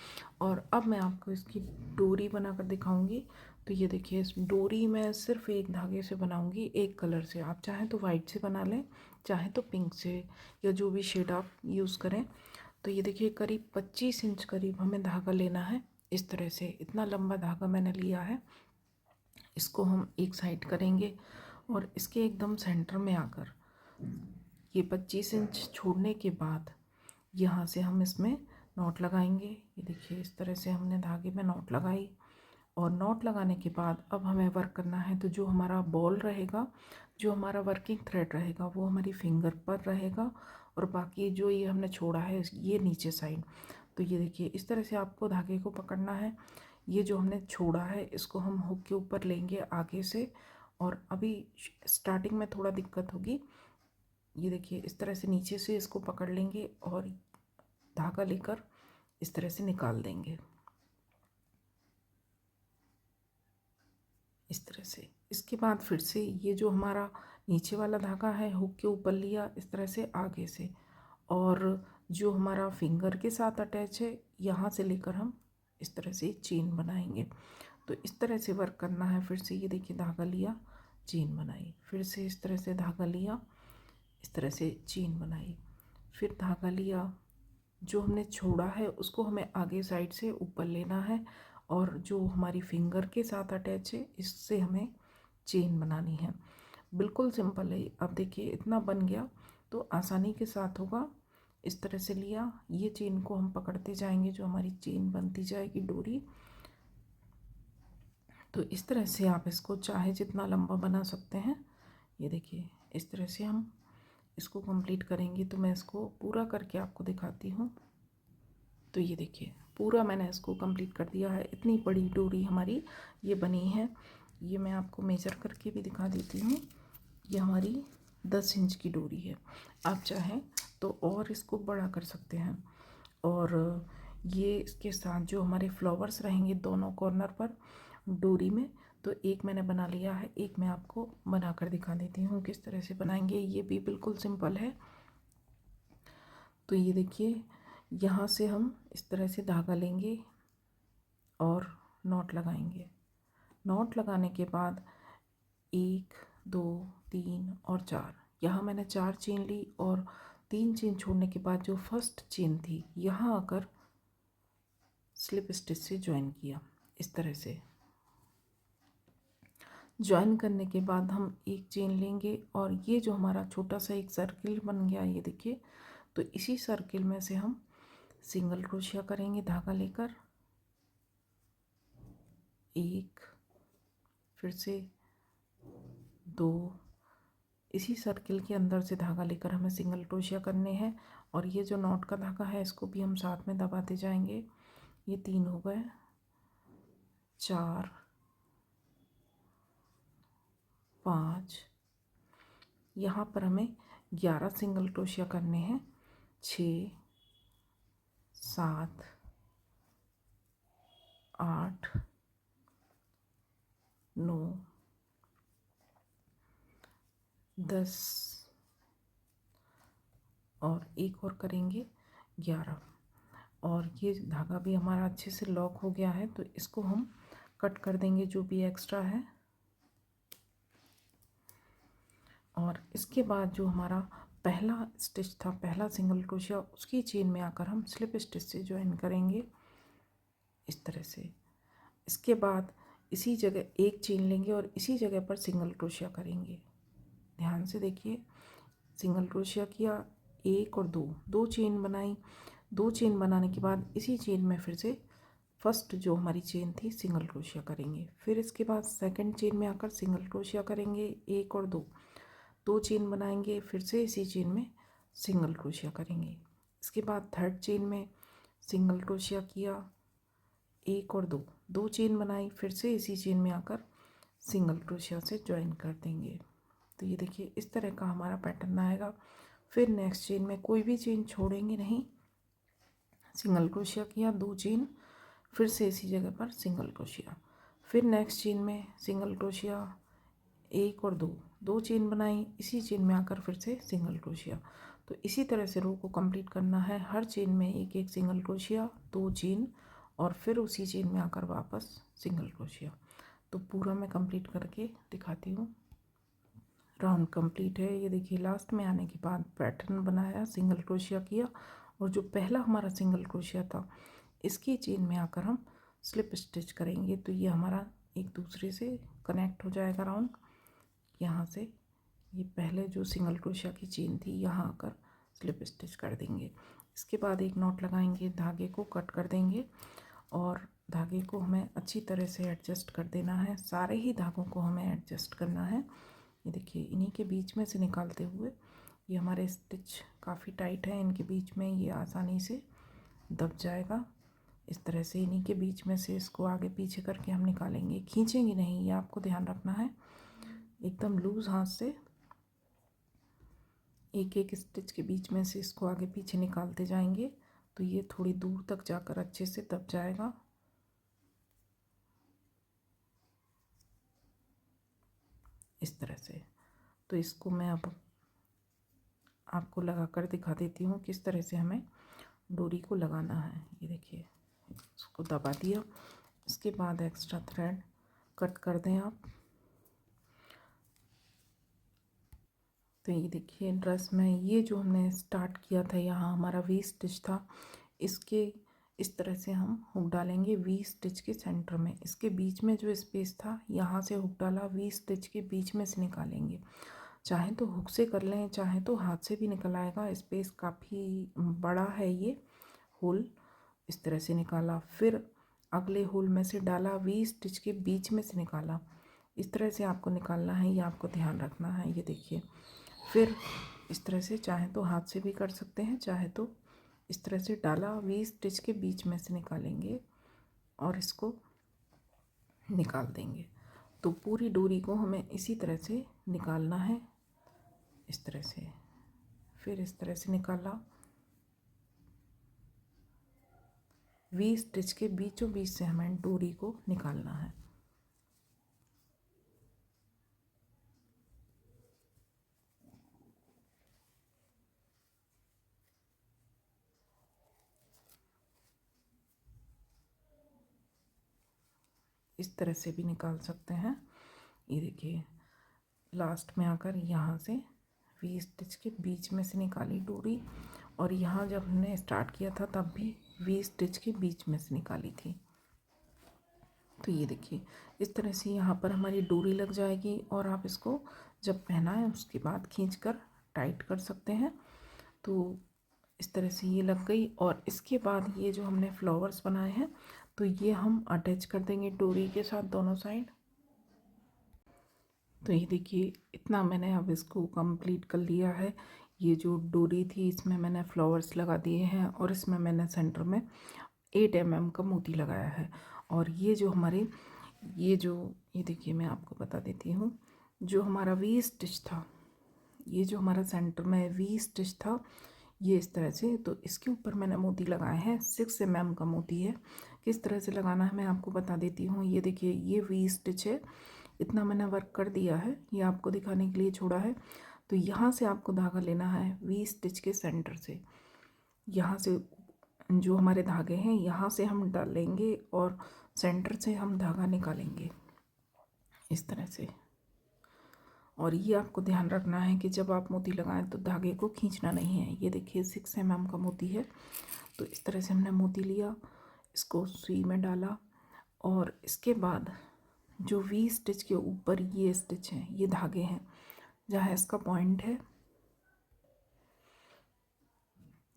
और अब मैं आपको इसकी डोरी बनाकर दिखाऊंगी। तो ये देखिए इस डोरी मैं सिर्फ एक धागे से बनाऊंगी, एक कलर से। आप चाहें तो वाइट से बना लें, चाहें तो पिंक से, या जो भी शेड आप यूज़ करें। तो ये देखिए करीब 25 इंच करीब हमें धागा लेना है। इस तरह से इतना लंबा धागा मैंने लिया है। इसको हम एक साइड करेंगे और इसके एकदम सेंटर में आकर ये 25 इंच छोड़ने के बाद यहाँ से हम इसमें नॉट लगाएंगे। ये देखिए इस तरह से हमने धागे में नॉट लगाई और नॉट लगाने के बाद अब हमें वर्क करना है। तो जो हमारा बॉल रहेगा, जो हमारा वर्किंग थ्रेड रहेगा वो हमारी फिंगर पर रहेगा और बाकी जो ये हमने छोड़ा है ये नीचे साइड। तो ये देखिए इस तरह से आपको धागे को पकड़ना है। ये जो हमने छोड़ा है इसको हम हुक के ऊपर लेंगे आगे से, और अभी स्टार्टिंग में थोड़ा दिक्कत होगी। ये देखिए इस तरह से नीचे से इसको पकड़ लेंगे और धागा लेकर इस तरह से निकाल देंगे, इस तरह से। इसके बाद फिर से ये जो हमारा नीचे वाला धागा है हुक के ऊपर लिया इस तरह से आगे से, और जो हमारा फिंगर के साथ अटैच है यहाँ से लेकर हम इस तरह से चेन बनाएंगे। तो इस तरह से वर्क करना है। फिर से ये देखिए धागा लिया, चेन बनाई, फिर से इस तरह से धागा लिया, इस तरह से चेन बनाई, फिर धागा लिया, जो हमने छोड़ा है उसको हमें आगे साइड से ऊपर लेना है और जो हमारी फिंगर के साथ अटैच है इससे हमें चेन बनानी है। बिल्कुल सिंपल है। अब देखिए इतना बन गया तो आसानी के साथ होगा। इस तरह से लिया, ये चेन को हम पकड़ते जाएंगे, जो हमारी चेन बनती जाएगी डोरी। तो इस तरह से आप इसको चाहे जितना लंबा बना सकते हैं। ये देखिए इस तरह से हम इसको कंप्लीट करेंगे। तो मैं इसको पूरा करके आपको दिखाती हूँ। तो ये देखिए पूरा मैंने इसको कंप्लीट कर दिया है। इतनी बड़ी डोरी हमारी ये बनी है। ये मैं आपको मेजर करके भी दिखा देती हूँ। ये हमारी 10 इंच की डोरी है। आप चाहें तो और इसको बड़ा कर सकते हैं। और ये इसके साथ जो हमारे फ्लावर्स रहेंगे दोनों कॉर्नर पर डोरी में, तो एक मैंने बना लिया है, एक मैं आपको बना कर दिखा देती हूँ किस तरह से बनाएंगे। ये भी बिल्कुल सिंपल है। तो ये देखिए यहाँ से हम इस तरह से धागा लेंगे और नॉट लगाएंगे। नॉट लगाने के बाद 1 2 3 और 4, यहाँ मैंने 4 चेन ली और 3 चेन छोड़ने के बाद जो फर्स्ट चेन थी यहाँ आकर स्लिप स्टिच से ज्वाइन किया। इस तरह से ज्वाइन करने के बाद हम एक चेन लेंगे और ये जो हमारा छोटा सा एक सर्किल बन गया, ये देखिए, तो इसी सर्किल में से हम सिंगल क्रोशिया करेंगे धागा लेकर, एक, फिर से दो, इसी सर्किल के अंदर से धागा लेकर हमें सिंगल क्रोशिया करने हैं। और ये जो नॉट का धागा है इसको भी हम साथ में दबाते जाएंगे। ये 3 हो गए, 4, 5, यहाँ पर हमें 11 सिंगल क्रोशिया करने हैं, 6, 7, 8, 9, 10 और एक और करेंगे 11। और ये धागा भी हमारा अच्छे से लॉक हो गया है, तो इसको हम कट कर देंगे जो भी एक्स्ट्रा है। और इसके बाद जो हमारा पहला स्टिच था, पहला सिंगल क्रोशिया, उसकी चेन में आकर हम स्लिप स्टिच से ज्वाइन करेंगे इस तरह से। इसके बाद इसी जगह एक चेन लेंगे और इसी जगह पर सिंगल क्रोशिया करेंगे। ध्यान से देखिए, सिंगल क्रोशिया किया, एक और दो चेन बनाई। 2 चेन बनाने के बाद इसी चेन में फिर से फर्स्ट जो हमारी चेन थी सिंगल क्रोशिया करेंगे। फिर इसके बाद सेकंड चेन में आकर सिंगल क्रोशिया करेंगे, एक और दो चेन बनाएंगे, फिर से इसी चेन में सिंगल क्रोशिया करेंगे। इसके बाद थर्ड चेन में सिंगल क्रोशिया किया, एक और दो चेन बनाई, फिर से इसी चेन में आकर सिंगल क्रोशिया से ज्वाइन कर देंगे। तो ये देखिए इस तरह का हमारा पैटर्न आएगा। फिर नेक्स्ट चेन में कोई भी चेन छोड़ेंगे नहीं, सिंगल क्रोशिया किया, 2 चेन, फिर से इसी जगह पर सिंगल क्रोशिया, फिर नेक्स्ट चेन में सिंगल क्रोशिया, एक और दो चेन बनाई, इसी चेन में आकर फिर से सिंगल क्रोशिया। तो इसी तरह से रो को कंप्लीट करना है। हर चेन में एक एक सिंगल क्रोशिया, 2 चेन, और फिर उसी चेन में आकर वापस सिंगल क्रोशिया। तो पूरा मैं कंप्लीट करके दिखाती हूँ। राउंड कंप्लीट है, ये देखिए। लास्ट में आने के बाद पैटर्न बनाया, सिंगल क्रोशिया किया, और जो पहला हमारा सिंगल क्रोशिया था इसकी चेन में आकर हम स्लिप स्टिच करेंगे। तो ये हमारा एक दूसरे से कनेक्ट हो जाएगा राउंड। यहाँ से ये पहले जो सिंगल क्रोशिया की चेन थी यहाँ आकर स्लिप स्टिच कर देंगे। इसके बाद एक नॉट लगाएंगे, धागे को कट कर देंगे और धागे को हमें अच्छी तरह से एडजस्ट कर देना है। सारे ही धागों को हमें एडजस्ट करना है। ये देखिए, इन्हीं के बीच में से निकालते हुए, ये हमारे स्टिच काफ़ी टाइट है, इनके बीच में ये आसानी से दब जाएगा। इस तरह से इन्हीं के बीच में से इसको आगे पीछे करके हम निकालेंगे, खींचेंगे नहीं, ये आपको ध्यान रखना है। एकदम लूज़ हाथ से एक एक स्टिच के बीच में से इसको आगे पीछे निकालते जाएंगे, तो ये थोड़ी दूर तक जाकर अच्छे से दब जाएगा। इस तरह से। तो इसको मैं अब आपको लगा कर दिखा देती हूँ किस तरह से हमें डोरी को लगाना है। ये देखिए, इसको दबा दिया। इसके बाद एक्स्ट्रा थ्रेड कट कर दें आप। तो ये देखिए, ड्रेस में ये जो हमने स्टार्ट किया था, यहाँ हमारा वी स्टिच था, इसके इस तरह से हम हुक डालेंगे वी स्टिच के सेंटर में। इसके बीच में जो स्पेस था यहाँ से हुक डाला, वी स्टिच के बीच में से निकालेंगे। चाहे तो हुक से कर लें, चाहे तो हाथ से भी निकल आएगा, स्पेस काफ़ी बड़ा है ये होल। इस तरह से निकाला, फिर अगले होल में से डाला, वी स्टिच के बीच में से निकाला। इस तरह से आपको निकालना है, ये आपको ध्यान रखना है। ये देखिए, फिर इस तरह से चाहे तो हाथ से भी कर सकते हैं, चाहे तो इस तरह से डाला, वी स्टिच के बीच में से निकालेंगे और इसको निकाल देंगे। तो पूरी डोरी को हमें इसी तरह से निकालना है, इस तरह से। फिर इस तरह से निकाला, वी स्टिच के बीचों बीच से हमें डोरी को निकालना है। इस तरह से भी निकाल सकते हैं। ये देखिए, लास्ट में आकर यहाँ से वी स्टिच के बीच में से निकाली डोरी, और यहाँ जब हमने स्टार्ट किया था तब भी वी स्टिच के बीच में से निकाली थी। तो ये देखिए इस तरह से यहाँ पर हमारी डोरी लग जाएगी और आप इसको जब पहनाएं उसके बाद खींचकर टाइट कर सकते हैं। तो इस तरह से ये लग गई और इसके बाद ये जो हमने फ्लावर्स बनाए हैं तो ये हम अटैच कर देंगे डोरी के साथ दोनों साइड। तो ये देखिए इतना मैंने अब इसको कंप्लीट कर लिया है। ये जो डोरी थी इसमें मैंने फ्लावर्स लगा दिए हैं और इसमें मैंने सेंटर में 8 mm का मोती लगाया है। और ये जो हमारे ये देखिए मैं आपको बता देती हूँ, जो हमारा वी स्टिच था, ये जो हमारा सेंटर में वी स्टिच था ये इस तरह से, तो इसके ऊपर मैंने मोती लगाए हैं। 6 mm का मोती है। किस तरह से लगाना है मैं आपको बता देती हूँ। ये देखिए ये वी स्टिच है, इतना मैंने वर्क कर दिया है, ये आपको दिखाने के लिए छोड़ा है। तो यहाँ से आपको धागा लेना है वी स्टिच के सेंटर से, यहाँ से जो हमारे धागे हैं यहाँ से हम डालेंगे और सेंटर से हम धागा निकालेंगे इस तरह से। और ये आपको ध्यान रखना है कि जब आप मोती लगाएं तो धागे को खींचना नहीं है। ये देखिए 6 mm का मोती है। तो इस तरह से हमने मोती लिया, इसको सुई में डाला और इसके बाद जो वी स्टिच के ऊपर ये स्टिच हैं, ये धागे हैं जहाँ इसका पॉइंट है,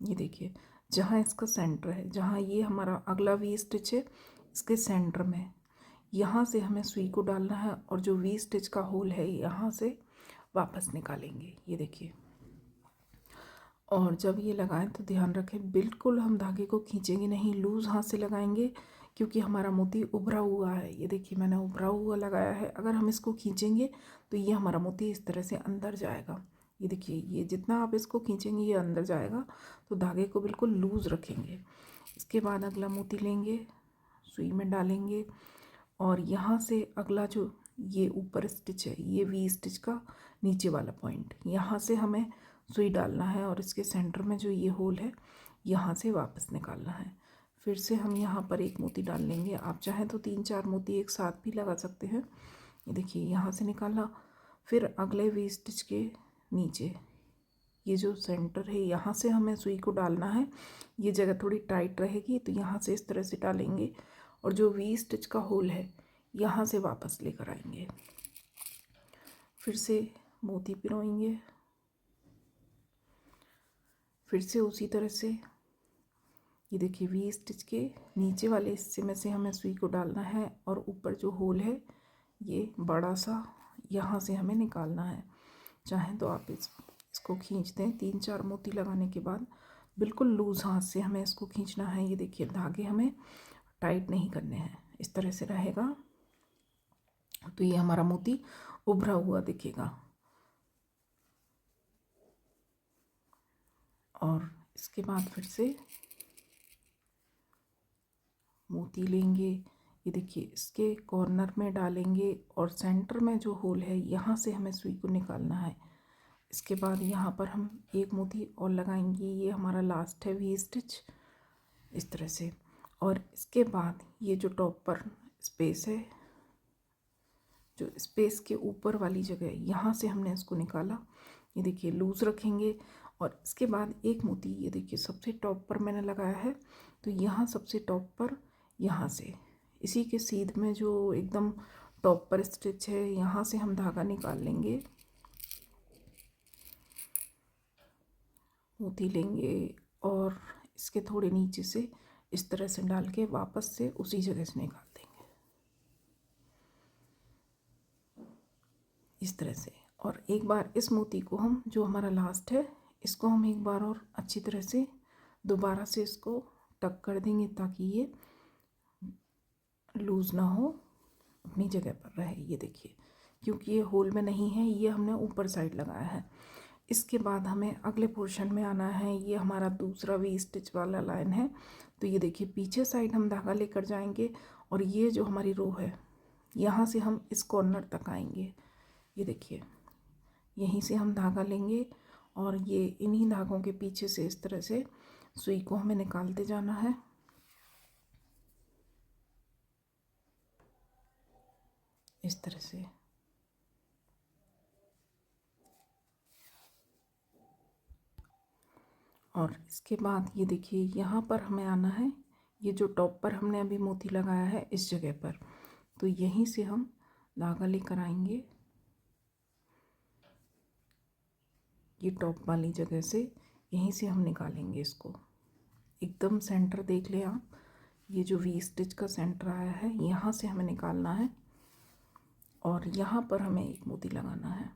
ये देखिए जहाँ इसका सेंटर है, जहाँ ये हमारा अगला वी स्टिच है इसके सेंटर में, यहाँ से हमें सुई को डालना है और जो वी स्टिच का होल है यहाँ से वापस निकालेंगे। ये देखिए, और जब ये लगाएं तो ध्यान रखें बिल्कुल हम धागे को खींचेंगे नहीं, लूज़ हाथ से लगाएंगे क्योंकि हमारा मोती उभरा हुआ है। ये देखिए मैंने उभरा हुआ लगाया है, अगर हम इसको खींचेंगे तो ये हमारा मोती इस तरह से अंदर जाएगा। ये देखिए ये जितना आप इसको खींचेंगे ये अंदर जाएगा। तो धागे को बिल्कुल लूज़ रखेंगे। इसके बाद अगला मोती लेंगे, सुई में डालेंगे और यहाँ से अगला जो ये ऊपर स्टिच है, ये वी स्टिच का नीचे वाला पॉइंट, यहाँ से हमें सुई डालना है और इसके सेंटर में जो ये होल है यहाँ से वापस निकालना है। फिर से हम यहाँ पर एक मोती डाल लेंगे, आप चाहें तो 3-4 मोती एक साथ भी लगा सकते हैं। ये देखिए यहाँ से निकाला, फिर अगले वी स्टिच के नीचे ये जो सेंटर है यहाँ से हमें सुई को डालना है। ये जगह थोड़ी टाइट रहेगी तो यहाँ से इस तरह से डालेंगे और जो वी स्टिच का होल है यहाँ से वापस लेकर आएंगे। फिर से मोती पिरोएंगे, फिर से उसी तरह से ये देखिए वी स्टिच के नीचे वाले हिस्से में से हमें सुई को डालना है और ऊपर जो होल है ये बड़ा सा यहाँ से हमें निकालना है। चाहें तो आप इसको खींच दें। 3-4 मोती लगाने के बाद बिल्कुल लूज़ हाथ से हमें इसको खींचना है। ये देखिए धागे हमें टाइट नहीं करने हैं, इस तरह से रहेगा तो ये हमारा मोती उभरा हुआ दिखेगा। और इसके बाद फिर से मोती लेंगे, ये देखिए इसके कॉर्नर में डालेंगे और सेंटर में जो होल है यहाँ से हमें सुई को निकालना है। इसके बाद यहाँ पर हम एक मोती और लगाएंगे, ये हमारा लास्ट है वी स्टिच इस तरह से। और इसके बाद ये जो टॉप पर स्पेस है, जो स्पेस के ऊपर वाली जगह यहाँ से हमने इसको निकाला। ये देखिए लूज़ रखेंगे और इसके बाद एक मोती ये देखिए सबसे टॉप पर मैंने लगाया है, तो यहाँ सबसे टॉप पर यहाँ से इसी के सीध में जो एकदम टॉप पर स्टिच है यहाँ से हम धागा निकाल लेंगे, मोती लेंगे और इसके थोड़े नीचे से इस तरह से डाल के वापस से उसी जगह से निकाल देंगे इस तरह से। और एक बार इस मोती को हम जो हमारा लास्ट है इसको हम एक बार और अच्छी तरह से दोबारा से इसको टक कर देंगे ताकि ये लूज़ ना हो, अपनी जगह पर रहे। ये देखिए क्योंकि ये होल में नहीं है, ये हमने ऊपर साइड लगाया है। इसके बाद हमें अगले पोर्शन में आना है, ये हमारा दूसरा वी स्टिच वाला लाइन है। तो ये देखिए पीछे साइड हम धागा लेकर जाएंगे और ये जो हमारी रो है यहाँ से हम इस कॉर्नर तक आएंगे। ये देखिए यहीं से हम धागा लेंगे और ये इन्हीं धागों के पीछे से इस तरह से सुई को हमें निकालते जाना है इस तरह से। और इसके बाद ये देखिए यहाँ पर हमें आना है, ये जो टॉप पर हमने अभी मोती लगाया है इस जगह पर, तो यहीं से हम धागा लेकर आएंगे, ये टॉप वाली जगह से यहीं से हम निकालेंगे इसको। एकदम सेंटर देख लें आप, ये जो वी स्टिच का सेंटर आया है यहाँ से हमें निकालना है और यहाँ पर हमें एक मोती लगाना है।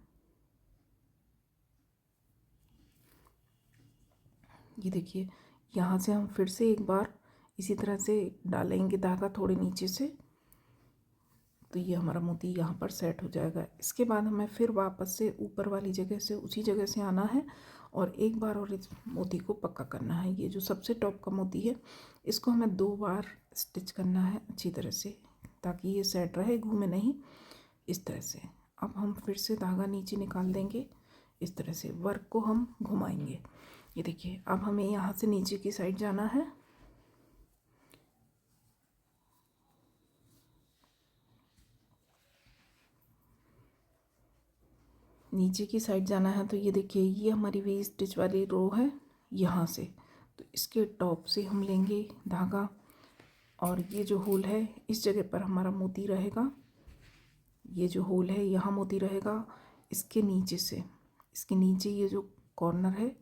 ये देखिए यहाँ से हम फिर से एक बार इसी तरह से डालेंगे धागा थोड़े नीचे से, तो ये हमारा मोती यहाँ पर सेट हो जाएगा। इसके बाद हमें फिर वापस से ऊपर वाली जगह से उसी जगह से आना है और एक बार और इस मोती को पक्का करना है। ये जो सबसे टॉप का मोती है इसको हमें 2 बार स्टिच करना है अच्छी तरह से, ताकि ये सेट रहे, घूमे नहीं, इस तरह से। अब हम फिर से धागा नीचे निकाल देंगे, इस तरह से वर्क को हम घुमाएंगे। ये देखिए अब हमें यहाँ से नीचे की साइड जाना है, नीचे की साइड जाना है। तो ये देखिए ये हमारी वी स्टिच वाली रो है यहाँ से, तो इसके टॉप से हम लेंगे धागा और ये जो होल है इस जगह पर हमारा मोती रहेगा, ये जो होल है यहाँ मोती रहेगा। इसके नीचे से, इसके नीचे ये जो कॉर्नर है,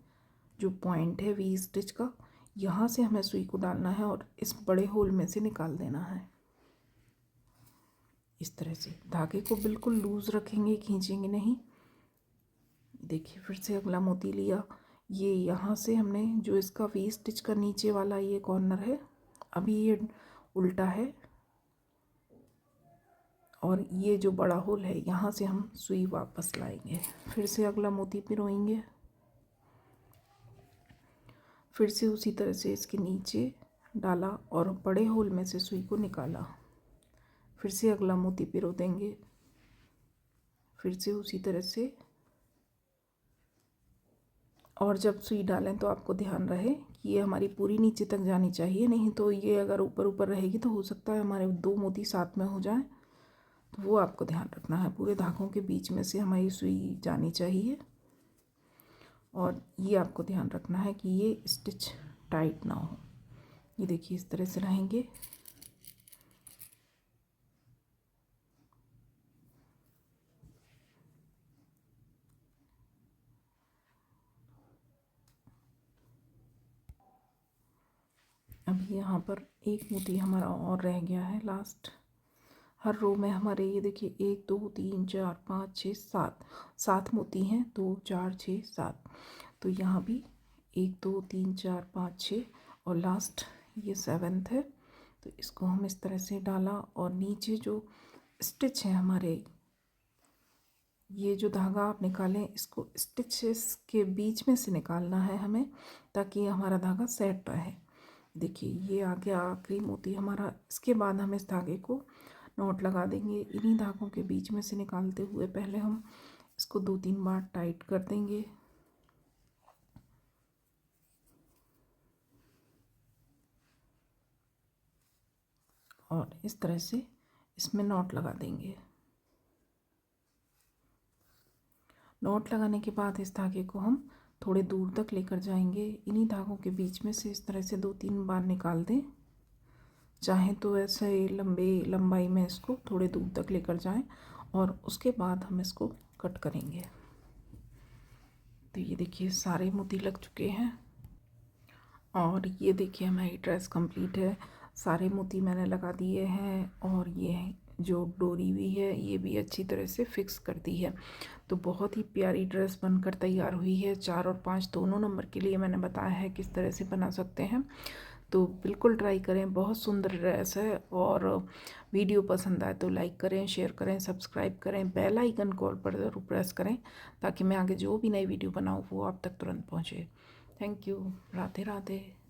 जो पॉइंट है वी स्टिच का, यहाँ से हमें सुई को डालना है और इस बड़े होल में से निकाल देना है। इस तरह से धागे को बिल्कुल लूज़ रखेंगे, खींचेंगे नहीं। देखिए फिर से अगला मोती लिया, ये यहाँ से हमने जो इसका वी स्टिच का नीचे वाला ये कॉर्नर है, अभी ये उल्टा है और ये जो बड़ा होल है यहाँ से हम सुई वापस लाएंगे। फिर से अगला मोती पिरोएंगे, फिर से उसी तरह से इसके नीचे डाला और बड़े होल में से सुई को निकाला। फिर से अगला मोती पिरो देंगे, फिर से उसी तरह से। और जब सुई डालें तो आपको ध्यान रहे कि ये हमारी पूरी नीचे तक जानी चाहिए, नहीं तो ये अगर ऊपर ऊपर रहेगी तो हो सकता है हमारे 2 मोती साथ में हो जाएं, तो वो आपको ध्यान रखना है। पूरे धागों के बीच में से हमारी सुई जानी चाहिए और ये आपको ध्यान रखना है कि ये स्टिच टाइट ना हो। ये देखिए इस तरह से रहेंगे। अभी यहाँ पर एक मोती हमारा और रह गया है लास्ट। हर रो में हमारे ये देखिए 1 2 3 4 5 6 7 मोती हैं, 2 4 6 7। तो यहाँ भी 1 2 3 4 5 6 और लास्ट ये 7th है। तो इसको हम इस तरह से डाला और नीचे जो स्टिच है हमारे, ये जो धागा आप निकालें इसको स्टिचेस के बीच में से निकालना है हमें, ताकि हमारा धागा सेट रहे। देखिए ये आ गया आखिरी मोती हमारा। इसके बाद हम इस धागे को नॉट लगा देंगे। इन्हीं धागों के बीच में से निकालते हुए पहले हम इसको 2-3 बार टाइट कर देंगे और इस तरह से इसमें नॉट लगा देंगे। नॉट लगाने के बाद इस धागे को हम थोड़े दूर तक लेकर जाएंगे। इन्हीं धागों के बीच में से इस तरह से 2-3 बार निकाल दें। चाहें तो ऐसे लंबाई में इसको थोड़े दूर तक लेकर जाएं और उसके बाद हम इसको कट करेंगे। तो ये देखिए सारे मोती लग चुके हैं और ये देखिए हमारी ड्रेस कंप्लीट है। सारे मोती मैंने लगा दिए हैं और ये जो डोरी भी है ये भी अच्छी तरह से फिक्स कर दी है। तो बहुत ही प्यारी ड्रेस बनकर तैयार हुई है। 4 और 5 दोनों नंबर के लिए मैंने बताया है किस तरह से बना सकते हैं, तो बिल्कुल ट्राई करें। बहुत सुंदर ड्रेस है और वीडियो पसंद आए तो लाइक करें, शेयर करें, सब्सक्राइब करें, बेल आइकन कॉल पर ज़रूर प्रेस करें ताकि मैं आगे जो भी नई वीडियो बनाऊँ वो आप तक तुरंत पहुँचे। Thank you. राधे राधे।